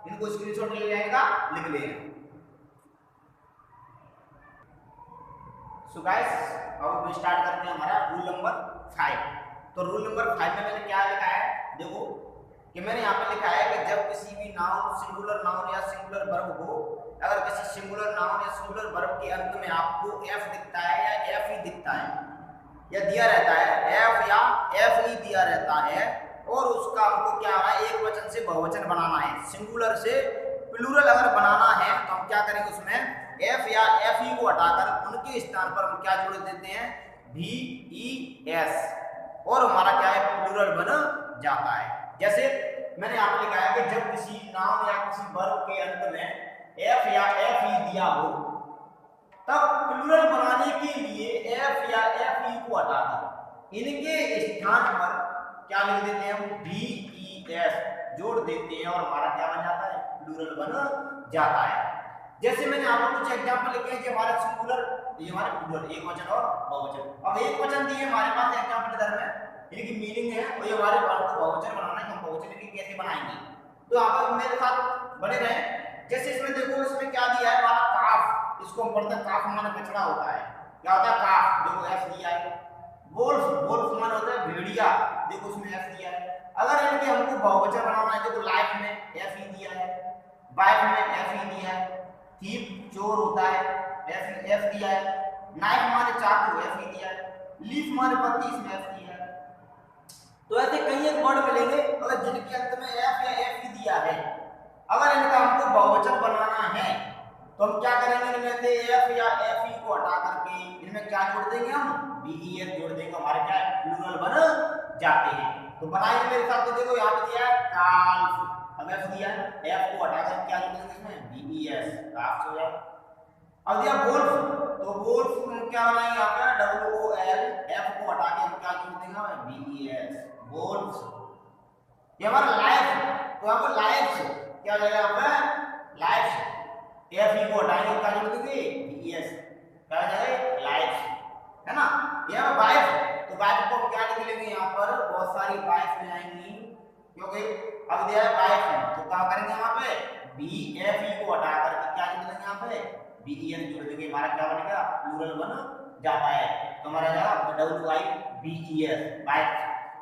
इनको स्क्रीनशॉट ले लेगा, लिख लेंगे। सो गाइस अब हम स्टार्ट करते हैं हमारा रूल नंबर 5। तो रूल नंबर 5 में मैंने क्या लिखा है, देखो कि मैंने यहाँ पे लिखा है कि जब किसी भी नाउन, सिंगुलर नाउन या सिंगुलर वर्ब को, अगर किसी सिंगुलर नाउन या सिंगुलर वर्ब के अंत में आपको एफ दिखता है या एफ ही दिखता है या दिया रहता है, एफ या एफ ही दिया रहता है, और उसका हमको क्या है एक वचन से बहुवचन बनाना है, सिंगुलर से प्लूरल अगर बनाना है तो हम क्या करेंगे उसमें एफ या एफ ई को हटाकर उनके स्थान पर हम क्या जोड़ देते हैं, VES, और हमारा क्या है प्लूरल बन जाता है। जैसे मैंने यहाँ पे लिखा है कि जब किसी नाउन या किसी वर्ब के अंत में एफ या एफ ई दिया हो, तब प्लूरल बनाने के लिए एफ या एफ ई को हटाकर इनके स्थान पर क्या लिख देते हैं हम, VES जोड़ देते हैं, और हमारा क्या बन जाता है, प्लूरल बन जाता है। जैसे मैंने आपको कुछ एग्जांपल लिखे हैं कि हमारे सिंगुलर, ये हमारे प्लूरल, एक वचन और बहुवचन। अब एक वचन दिए हमारे पास एग्जांपल धर्म है, इनकी मीनिंग है, और ये हमारे वर्ड को बहुवचन बनाना है, हम बहुवचन की कैसे बनाएंगे, तो आप मेरे साथ बने रहें। जैसे इसमें देखो, इसमें क्या दिया है हमारा काफ, इसको हम पढ़ते हैं काफ माने बछड़ा होता है, क्या होता है काफ, देखो एफ दिया है। वोल्फ, वोल्फ माने होता है भेड़िया, देखो उसमें एफ दिया है। अगर इनके हमको बहुवचन बनाना है, देखो लाइफ में एफ ही दिया है, वाइफ में एफ ही दिया है, थीप चोर होता है एफ दिया है, नाइफ माने चाकू एफ ही दिया है, लीफ माने पत्ती इसमें एफ दिया है। तो ऐसे कई एक वर्ड मिलेंगे अगर जिनके अंत में एफ या एफ ही दिया है, अगर इनका हमको बहुवचन बनाना है तो हम क्या करेंगे, इनमें से एफ या एफ ई को हटा करके इनमें क्या जोड़ देंगे, हम VES जोड़ देंगे, हमारे क्या प्लूरल बन जाते हैं। तो बनाइए मेरे साथ, तो देखो यहाँ पे दिया है काल्फ, अब एफ दिया है, एफ को हटाकर क्या जोड़ देंगे इसमें, VES, काफ हो जाएगा। अब दिया वोल्फ, तो वोल्फ को क्या बनाएंगे यहाँ पे, WOL, एफ को हटा के हम क्या जोड़ देंगे, VES, वोल्फ। ये हमारा लाइफ, तो यहाँ पर लाइफ क्या हो जाएगा, यहाँ पे लाइफ, एफ ई को हटाएंगे क्या जोड़ देंगे, VES, क्या हो जाएगा लाइफ, है ना। यहाँ वाइफ, तो वाइफ को हम क्या लिख लेंगे, यहाँ पर बहुत सारी वाइफ में आएंगी, क्योंकि अब दिया है वाइफ, तो क्या करेंगे यहाँ पे VFE को हटा करके क्या जोड़ देंगे यहाँ पे, VES जोड़ देंगे, हमारा क्या बनेगा, प्लूरल बन जाता है। तो हमारा जाएगा WIVES, वाइफ।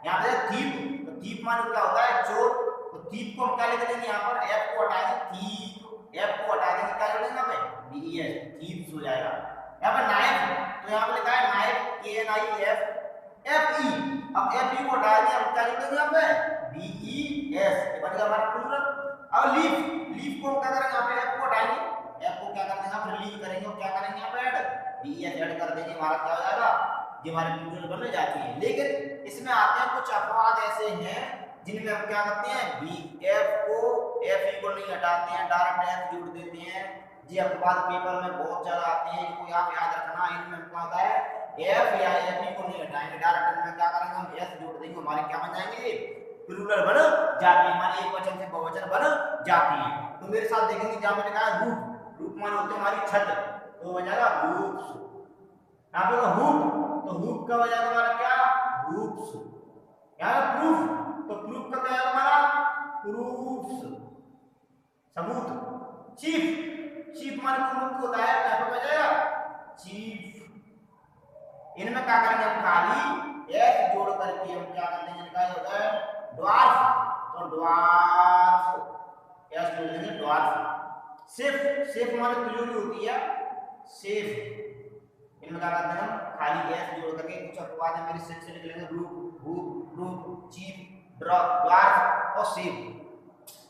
यहाँ पे थीप, तो थीप माने क्या होता है चोर, तो थीप को हम क्या लिख देंगे यहाँ पर, F को हटा देंगे, थीप, F को हटा देंगे क्या जोड़ देंगे यहाँ पे, VES, थीप्स हो जाएगा। यहाँ पे नाइफ, तो यहाँ पे लिखा है नाइफ, KNIF, FE, अब FE को हटा देंगे हम क्या जोड़ देंगे यहाँ पे, VES, बन गया हमारा प्लूरल। अब लीफ, लीफ को हम क्या करेंगे यहाँ पे, F को हटाएंगे, F को क्या कर देंगे यहाँ पे, लीफ करेंगे, और क्या करेंगे यहाँ पे ऐड, VES ऐड कर देंगे, हमारा क्या हो जाएगा, ये हमारे प्लूरल बन जाती है। लेकिन इसमें आते हैं कुछ अपवाद ऐसे हैं जिनमें हम क्या करते हैं, VF को FE को नहीं हटाते हैं, डायरेक्ट F जोड़ देते हैं। ये अपवाद पेपर में बहुत ज्यादा आते हैं, इनको आप याद रखना। इनमें क्या होता है, F या FE को नहीं हटाएंगे, डायरेक्ट इनमें क्या करेंगे, हम S जोड़ देंगे, हमारे क्या बन जाएंगे, प्लूरल बन जाते हैं, हमारे एक वचन से बहुवचन बन जाते हैं। तो मेरे साथ देखेंगे जहां पे लिखा है रूफ, रूफ माने होते हैं हमारी छत, तो हो जाएगा रूफ्स। यहाँ पे हुप, तो हुप का हो जाएगा हमारा क्या, हुप्स। यहाँ पे प्रूफ, तो प्रूफ का क्या है हमारा, प्रूफ्स, सबूत। चीफ, चीफ माने प्रमुख होता है, क्या हो जाएगा चीफ। इनमें क्या करेंगे हम, खाली एस जोड़ करके हम क्या कर देंगे, इनका होता है ड्वार्फ, तो ड्वार्फ एस जोड़ देंगे, ड्वार्फ। सेफ, सेफ माने तिजोरी होती है, सेफ। इनमें क्या करते हैं हम, खाली एस जोड़ करके कुछ अपवाद है मेरे सेट से लिख लेंगे, roof, hoop, roof, chief, dwarf और सेफ।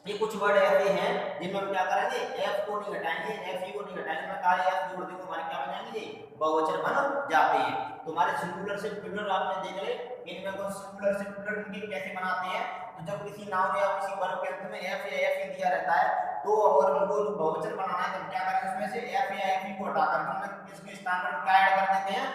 ये कुछ वर्ड ऐसे हैं जिनमें हम क्या करेंगे, एफ को नहीं हटाएंगे, एफ ई को नहीं हटाएंगे, मैं खाली एफ जोड़ देंगे, हमारे क्या बन जाएंगे, बहुवचन बन जाते हैं। तुम्हारे सिंगुलर से प्लूरल आपने देख ले, इनमें को सिंगुलर से प्लूरल के कैसे बनाते हैं। तो जब किसी नाउन या किसी वर्ब के अंत में एफ या एफ ही दिया रहता है, तो अगर उनको बहुवचन बनाना है तो क्या करेंगे, उसमें से एफ या एफ को हटा कर हम इसके स्थान पर क्या ऐड कर देते हैं,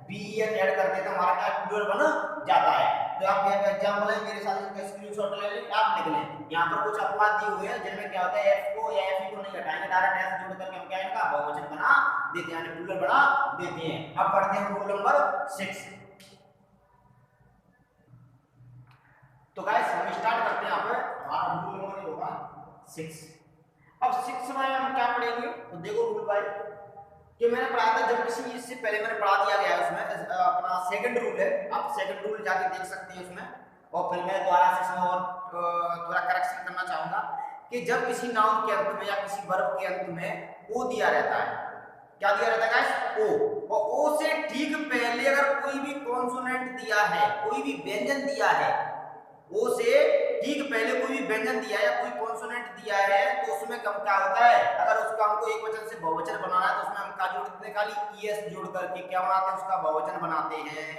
बीईएस ऐड कर देते हैं, हमारा क्या प्लूरल बन जाता है। तो आप ये एग्जांपल है, मेरे साथ इसका स्क्रीनशॉट ले लें, आप लिख लें। यहां पर कुछ अपवाद दिए हुए हैं जिनमें क्या होता है, एफ को या एफ को नहीं हटाएंगे, डायरेक्ट एस जोड़ करके हम क्या इनका बहुवचन बना देते हैं, यानी प्लूरल बना देते हैं। अब पढ़ते हैं रूल नंबर 6। तो गाइस हम स्टार्ट करते हैं। यहाँ पे हमारा रूल नंबर होगा 6। अब 6 में हम क्या पढ़ेंगे, तो देखो रूल भाई जो मैंने पढ़ा था, जब किसी इससे पहले मैंने पढ़ा दिया गया है उसमें अपना सेकंड रूल है, आप सेकंड रूल जाके देख सकते हैं उसमें। और फिर मैं दोबारा से इसमें और थोड़ा करेक्शन करना चाहूंगा कि जब किसी नाउन के अंत में या किसी वर्ब के अंत में ओ दिया रहता है, क्या दिया रहता है गाइस, ओ, और ओ से ठीक पहले अगर कोई भी कॉन्सोनेंट दिया है, कोई भी व्यंजन दिया है, ओ से ठीक पहले कोई भी व्यंजन दिया है या कोई कॉन्सोनेंट दिया है, तो उसमें कम क्या होता है, अगर उसका हमको एक वचन से बहुवचन बनाना है तो उसमें हम क्या जोड़ देते हैं, खाली ईएस जोड़ करके क्या बनाते हैं, उसका बहुवचन बनाते हैं,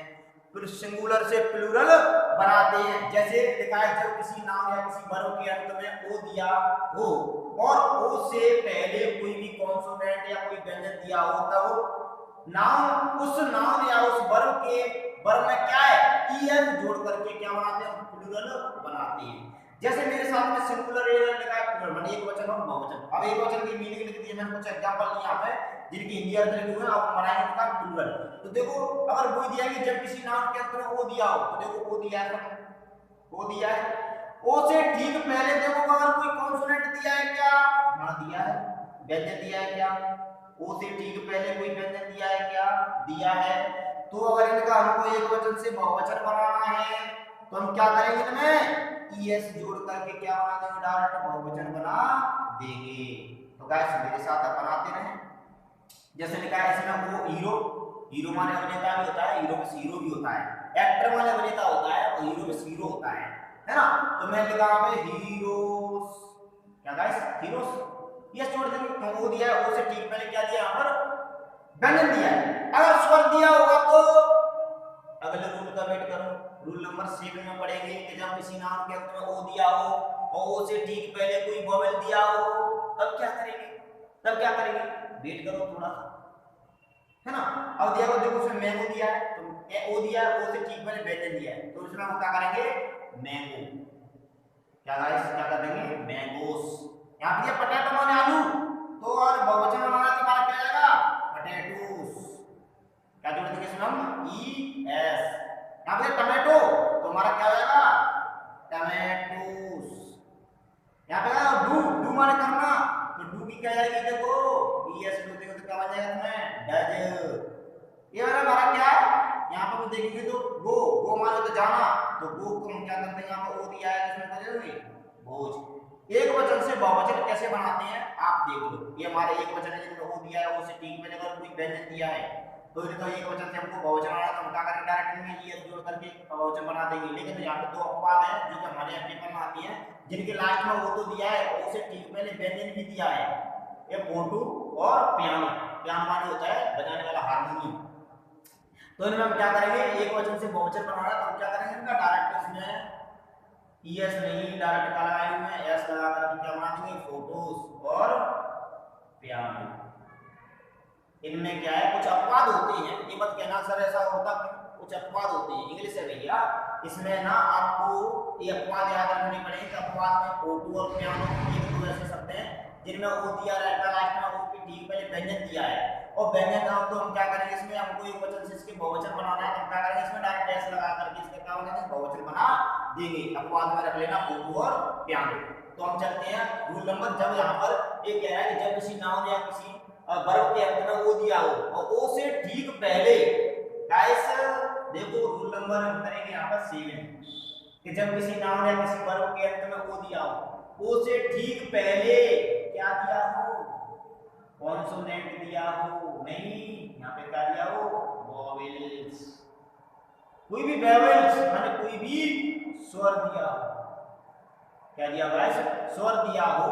फिर सिंगुलर से प्लूरल बनाते हैं। जैसे लिखा है, जब किसी नाम या किसी वर्ब के अंत में ओ दिया हो और ओ से पहले कोई भी कॉन्सोनेंट या कोई व्यंजन दिया हो, तब नाउन उस नाउन या उस वर्ब के वर्ब में क्या है, ईएस जोड़ करके क्या बनाते हैं, प्लूरल बनाते हैं। जैसे मेरे साथ में सिंगुलर लिखा है प्लूरल, माने एक वचन और बहुवचन। अब एक वचन की मीनिंग लिख दी है मैंने, कुछ एग्जांपल लिए यहां पे जिनकी हिंदी अर्थ लिखे हुए हैं, आप बनाएंगे उनका प्लूरल। तो देखो अगर वो दिया है कि जब किसी नाउन के अंत में ओ दिया हो, तो देखो ओ दिया है, ओ दिया है, ओ से ठीक पहले देखो अगर कोई कॉन्सोनेंट दिया है क्या, हां दिया है, व्यंजन दिया है क्या, ओ से ठीक पहले कोई व्यंजन दिया है क्या, दिया है। तो अगर इनका हमको एक वचन से बहुवचन बनाना है तो हम क्या करेंगे, इनमें ईएस जोड़ करके क्या बना देंगे, डायरेक्ट बहुवचन बना देंगे। तो गाइस मेरे साथ आप बनाते रहें। जैसे लिखा है इसमें वो हीरो, हीरो माने अभिनेता भी होता है, हीरो में हीरो भी होता है, एक्टर माने अभिनेता होता है और हीरो में हीरो होता है ना। तो मैं लिखा यहाँ पे हीरोस, क्या गाइस, हीरोस, ये जोड़ देंगे। तो वो दिया है, वो से ठीक पहले क्या दिया, यहाँ पर व्यंजन दिया है। अगर स्वर दिया होगा तो अगले रूल का वेट करो, रूल नंबर 7 में पढ़ेंगे कि जब किसी नाम के अंत में ओ दिया हो और ओ से ठीक पहले कोई वोवेल दिया हो, तब क्या करेंगे, तब क्या करेंगे, वेट करो थोड़ा सा, है ना। अब दिया को देखो, उसमें मैंगो दिया है, तो ओ दिया है, ओ से ठीक पहले व्यंजन दिया है, तो इसमें हम क्या करेंगे, मैंगो, क्या गाइस, क्या कर देंगे, मैंगोस। यहां दिया पोटैटो माने आलू, तो और बहुवचन बनाना तो हमारा क्या आएगा, पोटैटोस, क्या जोड़ देंगे इसमें हम, ई एस। यहां पे टमाटो, तो हमारा क्या आएगा, टमाटोस। यहां पे डू, डू माने करना, तो डू की क्या जाएगी, देखो ईएस जोड़ देंगे तो क्या बन जाएगा इसमें, डज। ये वाला हमारा क्या है, यहां पर हम देखेंगे तो गो, गो माने तो जाना, तो गो को हम क्या करते हैं, यहां पर ओ दिया है, इसमें क्या जरूरी, भोज। एक वचन से बहुवचन कैसे बनाते हैं आप देख लो। ये हमारे एक वचन है जिसमें ओ दिया है, ओ से ठीक में अगर कोई व्यंजन दिया है, तो इसका एक वचन से हमको बहुवचन बनाना, तो हम क्या करेंगे, डायरेक्ट में ईएस जोड़ करके बहुवचन बना देंगे। लेकिन यहाँ पे दो अपवाद है जो कि हमारे यहाँ पेपर में आती है, जिनके लास्ट में वो तो दिया है, ओ से ठीक पहले व्यंजन भी दिया है, ये फोटो और पियानो, पियानो माने होता है बजाने वाला हारमोनियम। तो इनमें हम क्या करेंगे, एक वचन से बहुवचन बनाना, तो हम क्या करेंगे, इनका डायरेक्ट इसमें ईएस नहीं, डायरेक्ट क्या लगाएंगे में एस लगा करके क्या बना देंगे, फोटोस और पियानो। इनमें क्या है, कुछ अपवाद होते हैं, ये मत कहना सर ऐसा होता, कुछ अपवाद होते हैं, इंग्लिश है भैया, इसमें ना आपको ये अपवाद याद रखने पड़ेंगे। अपवाद में फोटो और पियानो एक दो ऐसे शब्द हैं जिनमें ओ दिया रहता है, लास्ट में ओ की ठीक पहले व्यंजन दिया है, और व्यंजन ना हो तो हम क्या करेंगे, इसमें हमको एक वचन से इसके बहुवचन बनाना है, तो हम क्या करेंगे, इसमें डायरेक्ट एस लगा करके इसका क्या बनाएंगे, बहुवचन बना देंगे। अपवाद में रख लेना फोटो और पियानो। तो हम चलते हैं रूल नंबर, जब यहाँ पर ये कह रहा है कि जब किसी नाउन या किसी वर्ब के अंत में ओ दिया हो और ओ से ठीक पहले, गाइस देखो रूल नंबर हम करेंगे यहाँ पर 7 कि जब किसी नाउन या किसी वर्ब के अंत में ओ दिया हो, ओ से ठीक पहले क्या दिया हो, कॉन्सोनेंट दिया हो, नहीं यहाँ पे क्या दिया हो, वोवेल्स, कोई भी वोवेल्स माने कोई भी स्वर दिया हो, क्या दिया गाइस, स्वर दिया हो,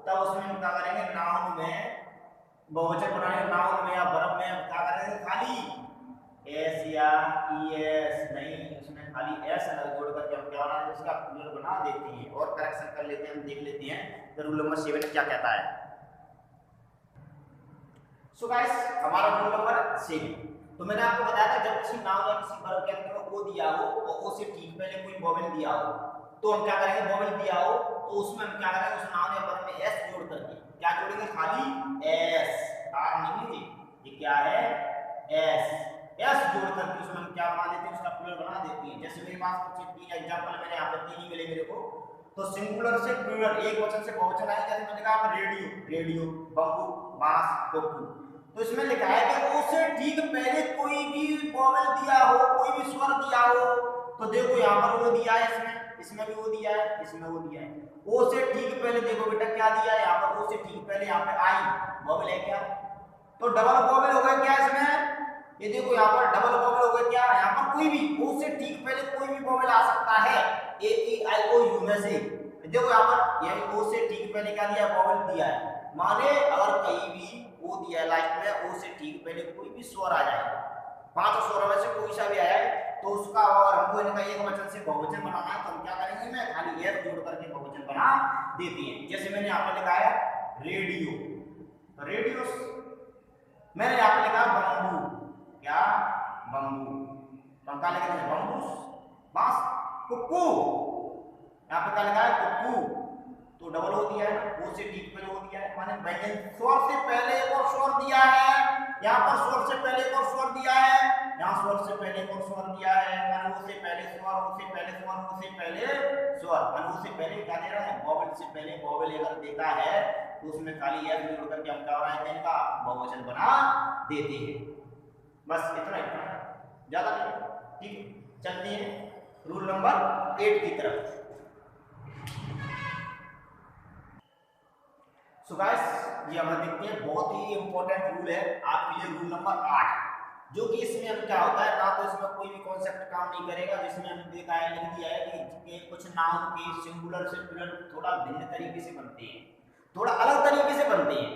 तब उसमें हम क्या करेंगे, नाउन में बहुवचन बनाने, नाउन में या वर्ब में हम क्या करेंगे, खाली एस जोड़ करके हम क्या बना देते हैं, उसका प्लूरल बना देते हैं। और करेक्शन कर लेते हैं, हम देख लेते हैं तो रूल नंबर 7 क्या कहता है। सो गाइस हमारा रूल नंबर 7, तो मैंने आपको बताया था जब किसी नाउन या किसी वर्ब के अंत में ओ दिया हो और ओ से ठीक पहले कोई वोवेल दिया हो तो हम क्या करेंगे, वोवेल दिया हो तो उसमें हम क्या करेंगे, उस नाउन या वर्ब में एस जोड़ करके क्या जोड़ेंगे, खाली एस, आर नहीं जी, ये क्या है एस, एस जोड़ करके उसमें हम क्या बना देते हैं, उसका प्लूरल बना देते हैं। जैसे मेरे पास कुछ 3 एग्जांपल मैंने यहाँ पे 3 ही मिले मेरे को, तो सिंगुलर से प्लूरल एक वचन से बहुवचन आए, जैसे मैंने कहा रेडियो, रेडियो, बम्बू, बांस, कोकू, तो इसमें लिखा है कि ओ से ठीक पहले कोई भी वोवेल दिया हो, कोई भी स्वर दिया हो, तो देखो यहाँ पर वो दिया है, इसमें भी वो दिया है, इसमें वो दिया है। ओ से ठीक पहले देखो बेटा क्या दिया है यहाँ पर, ओ से ठीक पहले यहाँ पे आई वोवेल है क्या, तो डबल वोवेल हो गया क्या इसमें, ये देखो यहाँ पर डबल वोवेल हो गया क्या, यहाँ पर कोई भी ओ से ठीक पहले कोई भी वोवेल आ सकता है, ए ई आई ओ यू में से। देखो यहाँ पर ये ओ से ठीक पहले क्या दिया, वोवेल दिया है, माने अगर कहीं भी ओ दिया है लास्ट में, ओ से ठीक पहले कोई भी स्वर आ जाए, 5 स्वरों में से कोई सा भी आया है, तो उसका अगर हमको इनका एक वचन से बहुवचन बनाना है तो हम क्या करेंगे, मैं खाली एस जोड़ करके बहुवचन बना देती है। जैसे मैंने यहाँ पे लिखा है रेडियो, तो रेडियो, मैंने यहाँ पे लिखा बम्बू, क्या बम्बू, पंखा लिखा है बम्बूस, बांस, कुक्कू, यहाँ पे क्या लिखा है कुक्कू, तो डबल हो दिया है, वो से ठीक पहले हो दिया है, माने व्यंजन स्वर से पहले एक और स्वर दिया है, यहाँ पर स्वर से पहले एक और स्वर दिया है, यहाँ स्वर से पहले एक और स्वर दिया है, माने वो से पहले स्वर, वो से पहले स्वर, वो से पहले स्वर, माने वो से पहले क्या दे रहा है, वोवेल से पहले वोवेल अगर देता है तो उसमें खाली एस जोड़ करके हम क्या बनाते हैं, इनका बहुवचन बना देते हैं। बस इतना ही, ज्यादा नहीं, ठीक है। चलते हैं रूल नंबर 8 की तरफ। सो गाइस ये हम देखते हैं, बहुत ही इंपॉर्टेंट रूल है आपके लिए, रूल नंबर 8, जो कि इसमें हम क्या होता है ना, तो इसमें कोई भी कॉन्सेप्ट काम नहीं करेगा, जिसमें हमने देखा है, लिख दिया है कि कुछ नाउन के सिंगुलर से प्लूरल थोड़ा भिन्न तरीके से बनते हैं, थोड़ा अलग तरीके से बनते हैं।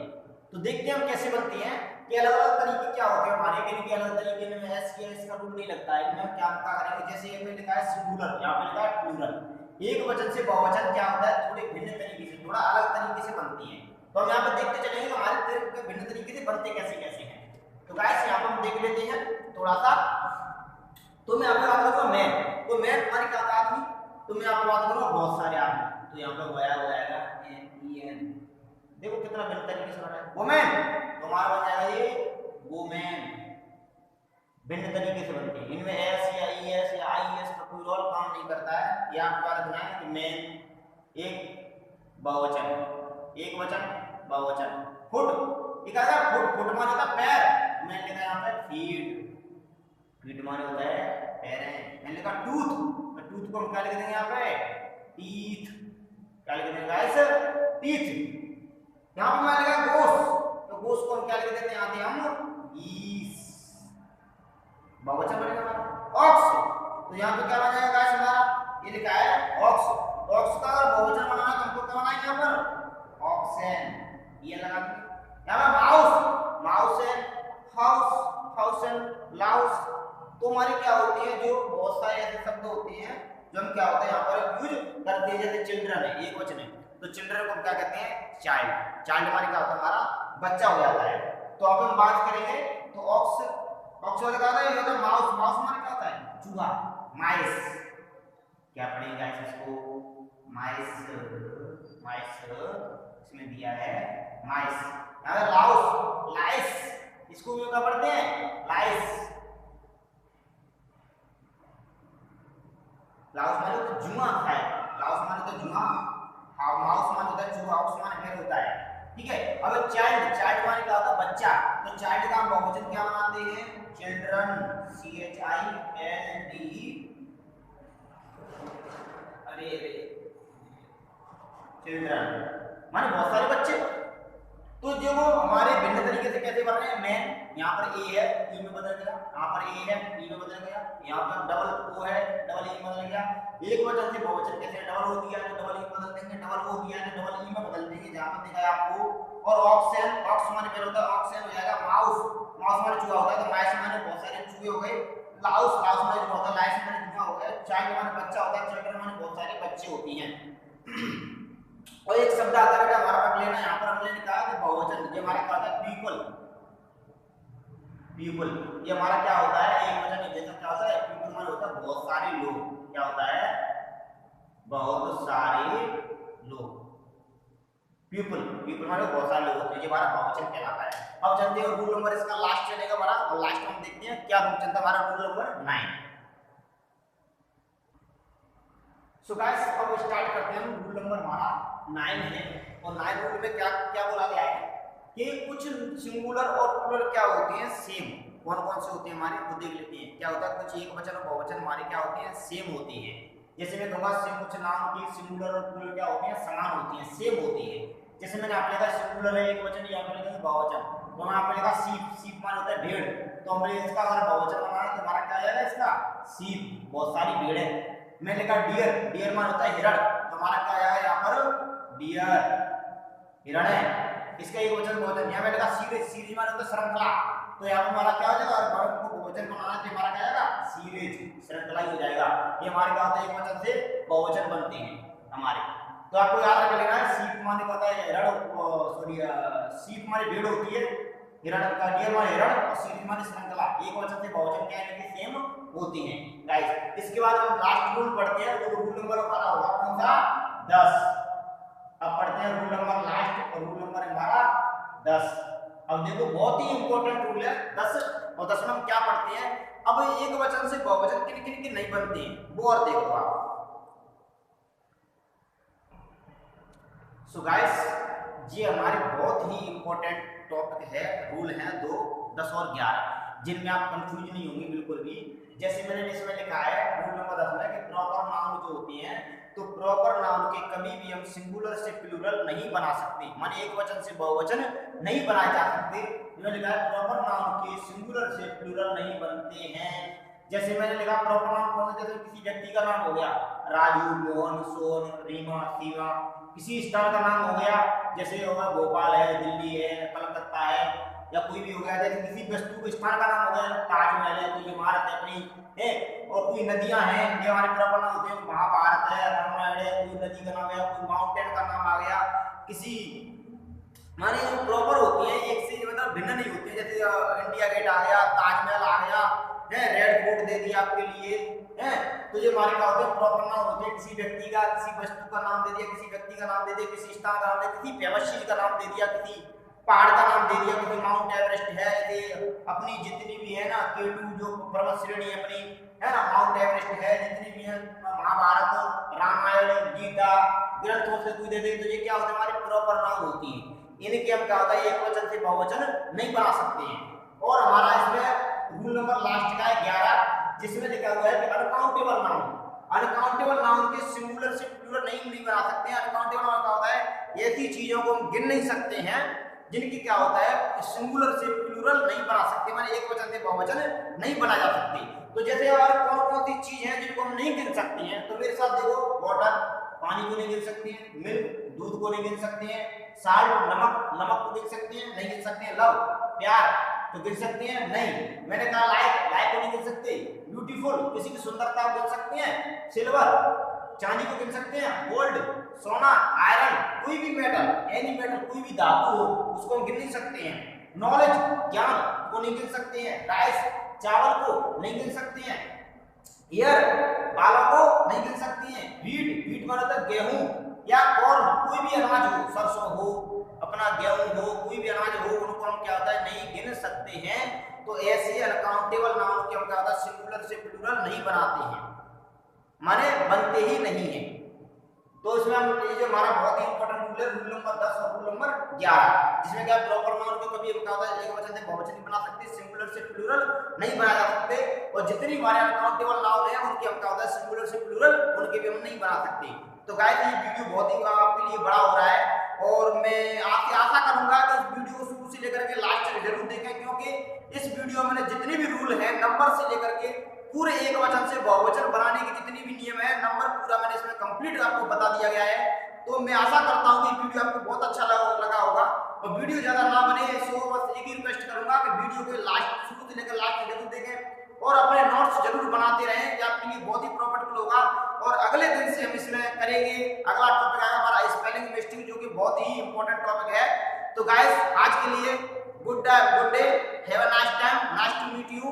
तो देखते हैं हम कैसे बनते हैं, कि अलग अलग तरीके क्या होते हैं हमारे, इनके अलग तरीके में एस या इसका रूल नहीं लगता है, इनमें क्या करेंगे, जैसे ये में लिखा है सिंगुलर, यहाँ पे लिखा है प्लूरल, एक वचन से बहुवचन क्या होता है, थोड़े भिन्न तरीके से, थोड़ा अलग तरीके से बनती है। तो हम यहाँ पे देखते चलेंगे तो हमारे भिन्न तरीके से बनते कैसे कैसे हैं। तो गाइस यहाँ पर हम देख लेते हैं थोड़ा सा, तो मैं आपको बात करूंगा मैन, तो मैन हमारी क्या होता है आदमी, तो मैं आपको बात करूंगा बहुत सारे आदमी, तो यहाँ पे होया हो जाएगा एन ई एन, देखो कितना भिन्न तरीके से बना है, वुमेन, तो हमारा बन जाएगा ये वुमेन, भिन्न तरीके से बनते हैं, इनमें एस या ई एस या आई एस का कोई रोल काम नहीं करता है। ये आपको याद रखना है कि मैन एक बहुवचन, एक वचन बहुवचन, फुट, ये क्या है, फुट, फुट माने होता है पैर, मैंने लिखा यहाँ पे फीट, फीट माने होता है पैर है, मैंने लिखा टूथ, तो टूथ को हम क्या लिख देंगे यहाँ पे, टीथ, क्या लिख देंगे गाइस, टीथ। यहाँ पे मैंने लिखा गोस, तो गोस को हम क्या लिख देते हैं, आते हम ईस, बहुवचन बनेगा हमारा। ऑक्स, तो यहाँ पे क्या बन जाएगा गाइस हमारा, ये लिखा है ऑक्स, ऑक्स का अगर बहुवचन बनाना है तो हमको क्या बनाएंगे यहाँ पर, ऑक्सन, ये लगा देंगे। यहाँ पे माउस, माउसन, हाउस, हाउसन, लाउस, तो हमारी क्या होती है, जो बहुत सारे ऐसे शब्द होते हैं जो हम क्या होता है यहाँ पर यूज करते हैं, जैसे चिल्ड्रन है, एक वचन है, तो चिल्ड्रन को हम क्या कहते हैं, चाइल्ड, चाइल्ड हमारे क्या होता है, हमारा बच्चा हो जाता है। तो अब हम बात करेंगे तो ऑक्स, ऑक्स वाला क्या होता है, ये होता है माउस, माउस हमारा क्या होता है, चूहा, माइस, क्या पढ़ेगा इसको, माइस, माइस इसमें दिया है माइस। अगर लाउस, लाइस, इसको भी क्या पढ़ते हैं, लाइस, लाउस माने तो जुआ है, लाउस माने तो जुआ, हाउ माउस माने होता है चूहा, हाउस माने घर होता है, ठीक है। अब चाइल्ड, चाइल्ड माने क्या होता है, बच्चा, तो चाइल्ड का हम बहुवचन क्या बनाते हैं, children, C H I L D, अरे चिल्ड्रन माने बहुत सारे बच्चे। तो जो वो हमारे भिन्न तरीके से कैसे बन रहे हैं, मैन, यहाँ पर ए है, ई में बदल गया, यहाँ पर ए है, ई में बदल गया, यहाँ पर डबल ओ है, डबल ई में बदल गया, एक वचन से बहुवचन कैसे, डबल ओ दिया है तो डबल ई बदल देंगे, डबल ओ दिया है तो डबल ई में बदल देंगे, जहाँ पर दिखा है आपको। और ऑक्सन, ऑक्स माने पहले होता है, ऑक्सन हो जाएगा माउस, माउस माने चूहा होता है, तो माइस माने बहुत सारे चूहे हो गए, लाउस, लाउस माने जो होता है, लाइस माने चूहा हो गया, चाइल्ड माने से होती हैं। और एक शब्द आता है बेटा हमारा रख लेना, यहाँ पर हमने लिखा है बहुवचन, ये हमारा क्या होता है पीपल, पीपल ये हमारा क्या होता है एक वचन, जैसा क्या होता है पीपल माने होता है बहुत सारे लोग, क्या होता है बहुत सारे लोग, पीपल, पीपल माने बहुत सारे लोग होते हैं, ये हमारा बहुवचन कहलाता है। अब चलते हैं रूल नंबर इसका लास्ट चलेगा हमारा, और लास्ट में हम देखते हैं क्या रूल चलता है हमारा, रूल नंबर 9। सो गाइस अब स्टार्ट करते हैं, रूल नंबर हमारा 9 है, और 9 रूल में क्या क्या बोला गया है कि कुछ सिंगुलर और प्लूरल क्या होते हैं सेम, कौन कौन से होते हैं हमारे खुद देख लेते हैं। क्या होता है कुछ एक वचन और बहुवचन हमारे क्या होते हैं सेम होते हैं, जैसे मैं कहूंगा कुछ नाम की सिंगुलर और प्लूरल क्या होते हैं समान होती हैं, सेम होती है। जैसे मैंने आप लिखा सिंगुलर है एक वचन, यहाँ पे लिखा बहुवचन, तो मैं आप लिखा सीप, सीप माने होता है भेड़, तो हमने इसका अगर बहुवचन बनाना तो हमारा क्या आएगा इसका सीप, बहुत सारी भेड़ है। मैं लिखा डियर, डियर माने होता है हिरण, तो हमारा क्या आएगा यहाँ पर डियर, हिरण है, इसका एक वचन बहुवचन। यहाँ पे लिखा सीरीज, सीरीज माने होता है श्रृंखला, तो यहाँ पर हमारा क्या हो जाएगा, अगर वर्ब को बहुवचन बनाना तो हमारा क्या आएगा सीरीज, श्रृंखला ही हो जाएगा। ये हमारे क्या होता है एक वचन से बहुवचन बनते हैं हमारे, तो आपको याद रख लेना है सीप माने क्या होता है हिरण, सॉरी सीप माने भेड़ होती है, हिरण का डियर माने हिरण, और सीरीज माने श्रृंखला, एक वचन से बहुवचन क्या है कि सेम होती हैं गाइस। इसके बाद हम लास्ट रूल पढ़ते हैं, जो रूल नंबर हमारा होगा कौन सा 10। अब पढ़ते हैं रूल नंबर लास्ट, और रूल नंबर हमारा 10। अब देखो बहुत ही इंपॉर्टेंट रूल है 10, और 10 में हम क्या पढ़ते हैं, अब एक वचन से बहुवचन किन किन के नहीं बनते हैं वो और देखो आप। सो गाइस ये हमारे बहुत ही इंपॉर्टेंट टॉपिक है, रूल है 2, 10 और 11, जिनमें आप कंफ्यूज नहीं होंगे बिल्कुल भी। जैसे मैंने इसमें लिखा है रूल नंबर 10 में कि प्रॉपर नाउन जो होती हैं, तो प्रॉपर नाउन के कभी भी हम सिंगुलर से प्लूरल नहीं बना सकते, माने एक वचन से बहुवचन नहीं बनाए जा सकते। मैंने लिखा है प्रॉपर नाउन के सिंगुलर से प्लूरल नहीं बनते हैं। जैसे मैंने लिखा प्रॉपर नाउन कौन सा, जैसे किसी व्यक्ति का नाम हो गया राजू, मोहन, सोन, रीमा, सीमा, किसी स्थान का नाम हो गया जैसे होगा भोपाल है, दिल्ली है, कलकत्ता है, या कोई भी हो गया। जैसे किसी वस्तु को स्थान का नाम हो गया ताजमहल है, कोई इमारत है अपनी है, और कोई नदियां हैं ये हमारे प्रॉपर नाम होते हैं, महाभारत है, रामायण है, कोई नदी का नाम है, कोई माउंटेन का नाम आ गया, किसी माने जो प्रॉपर होती है एक से मतलब भिन्न नहीं होती है। जैसे इंडिया गेट आ गया, ताजमहल आ गया है, रेड फोर्ट दे दिया आपके लिए है, तो ये हमारे क्या होते हैं प्रॉपर नाम होते हैं। किसी व्यक्ति का, किसी वस्तु का नाम दे दिया, किसी व्यक्ति का नाम दे दिया, किसी स्थान का नाम दे दिया, किसी फेमस चीज का नाम दे दिया, किसी पहाड़ का नाम दे दिया, किसी माउंट एवरेस्ट है, ये अपनी जितनी भी है ना K2 जो पर्वत श्रेणी अपनी है ना, माउंट एवरेस्ट है, जितनी भी है महाभारत, रामायण, गीता ग्रंथों से कोई दे दे, तो ये क्या होता है हमारे प्रॉपर नाउन होती है। इनके हम क्या होता है एक वचन से बहुवचन नहीं बना सकते हैं। और हमारा इसमें रूल नंबर लास्ट का है 11, जिसमें लिखा हुआ है कि अनकाउंटेबल नाउन, अनकाउंटेबल नाउन के सिंगुलर से प्लूरल नहीं बना सकते हैं। अनकाउंटेबल नाउन क्या होता है ऐसी चीजों को हम गिन नहीं सकते हैं जिनकी क्या होता है सिंगुलर से प्लूरल नहीं बना सकते, माने एक वचन से बहुवचन नहीं बना जा सकते। तो जैसे और कौन कौन सी चीज है जिनको हम नहीं गिन सकते हैं, तो मेरे साथ देखो वाटर, पानी को नहीं गिन सकते हैं, मिल्क, दूध को नहीं गिन सकते हैं, साल्ट, नमक, नमक को गिन सकते हैं नहीं गिन सकते हैं, लव, प्यार तो गिन सकते हैं नहीं। मैंने कहा लाइक, लाइक को नहीं गिन सकते, ब्यूटीफुल किसी की सुंदरता को गिन सकते हैं, सिल्वर चांदी को गिन सकते हैं, गोल्ड सोना, आयरन, कोई भी मेटल, एनी मेटल, कोई भी धातु हो उसको हम गिन नहीं सकते हैं। नॉलेज ज्ञान को नहीं गिन सकते हैं, राइस चावल को नहीं गिन सकते हैं, ईयर बालों को नहीं गिन सकते हैं, व्हीट, व्हीट माने होता है गेहूं या कॉर्न, कोई भी अनाज हो, सरसों हो, अपना गेहूं हो, कोई भी अनाज हो, उनको हम क्या होता है नहीं गिन सकते हैं। तो ऐसे अनकाउंटेबल नाउन के हम क्या होता है सिंगुलर से प्लूरल नहीं बनाते हैं, माने बनते ही नहीं है। तो इसमें हम ये जो हमारा बहुत ही इंपॉर्टेंट रूल है रूल नंबर 10 और रूल नंबर 11, जिसमें क्या प्रॉपर नाउन को कभी क्या होता है एक वचन से बहुवचन नहीं बना सकते, सिंगुलर से प्लूरल नहीं बना जा सकते, और जितनी हमारे अनकाउंटेबल नाउन है उनके हम क्या होता है सिंगुलर से प्लूरल उनके भी हम नहीं बना सकते। तो गाइस ये वीडियो बहुत ही आपके लिए बड़ा हो रहा है, और मैं आपसे आशा करूंगा कि इस वीडियो को शुरू से लेकर के लास्ट तक जरूर देखें, क्योंकि इस वीडियो में जितने भी रूल है नंबर से लेकर के पूरे एक वचन से बहुवचन बनाने के जितने भी नियम है नंबर पूरा मैंने इसमें कंप्लीट आपको बता दिया गया है। तो मैं आशा करता हूं कि वीडियो आपको बहुत अच्छा लगा होगा, और वीडियो ज्यादा ना बने सो बस एक ही रिक्वेस्ट करूंगा कि वीडियो को लास्ट शुरू से लेकर लास्ट तक जरूर देखें, और अपने नोट्स जरूर बनाते रहें, ये आपके लिए बहुत ही प्रॉफिटेबल होगा। और अगले दिन से हम इसमें करेंगे, अगला टॉपिक आएगा हमारा स्पेलिंग मिस्टेक, जो कि बहुत ही इंपॉर्टेंट टॉपिक है। तो गाइस आज के लिए good day, have a nice time, nice to meet you.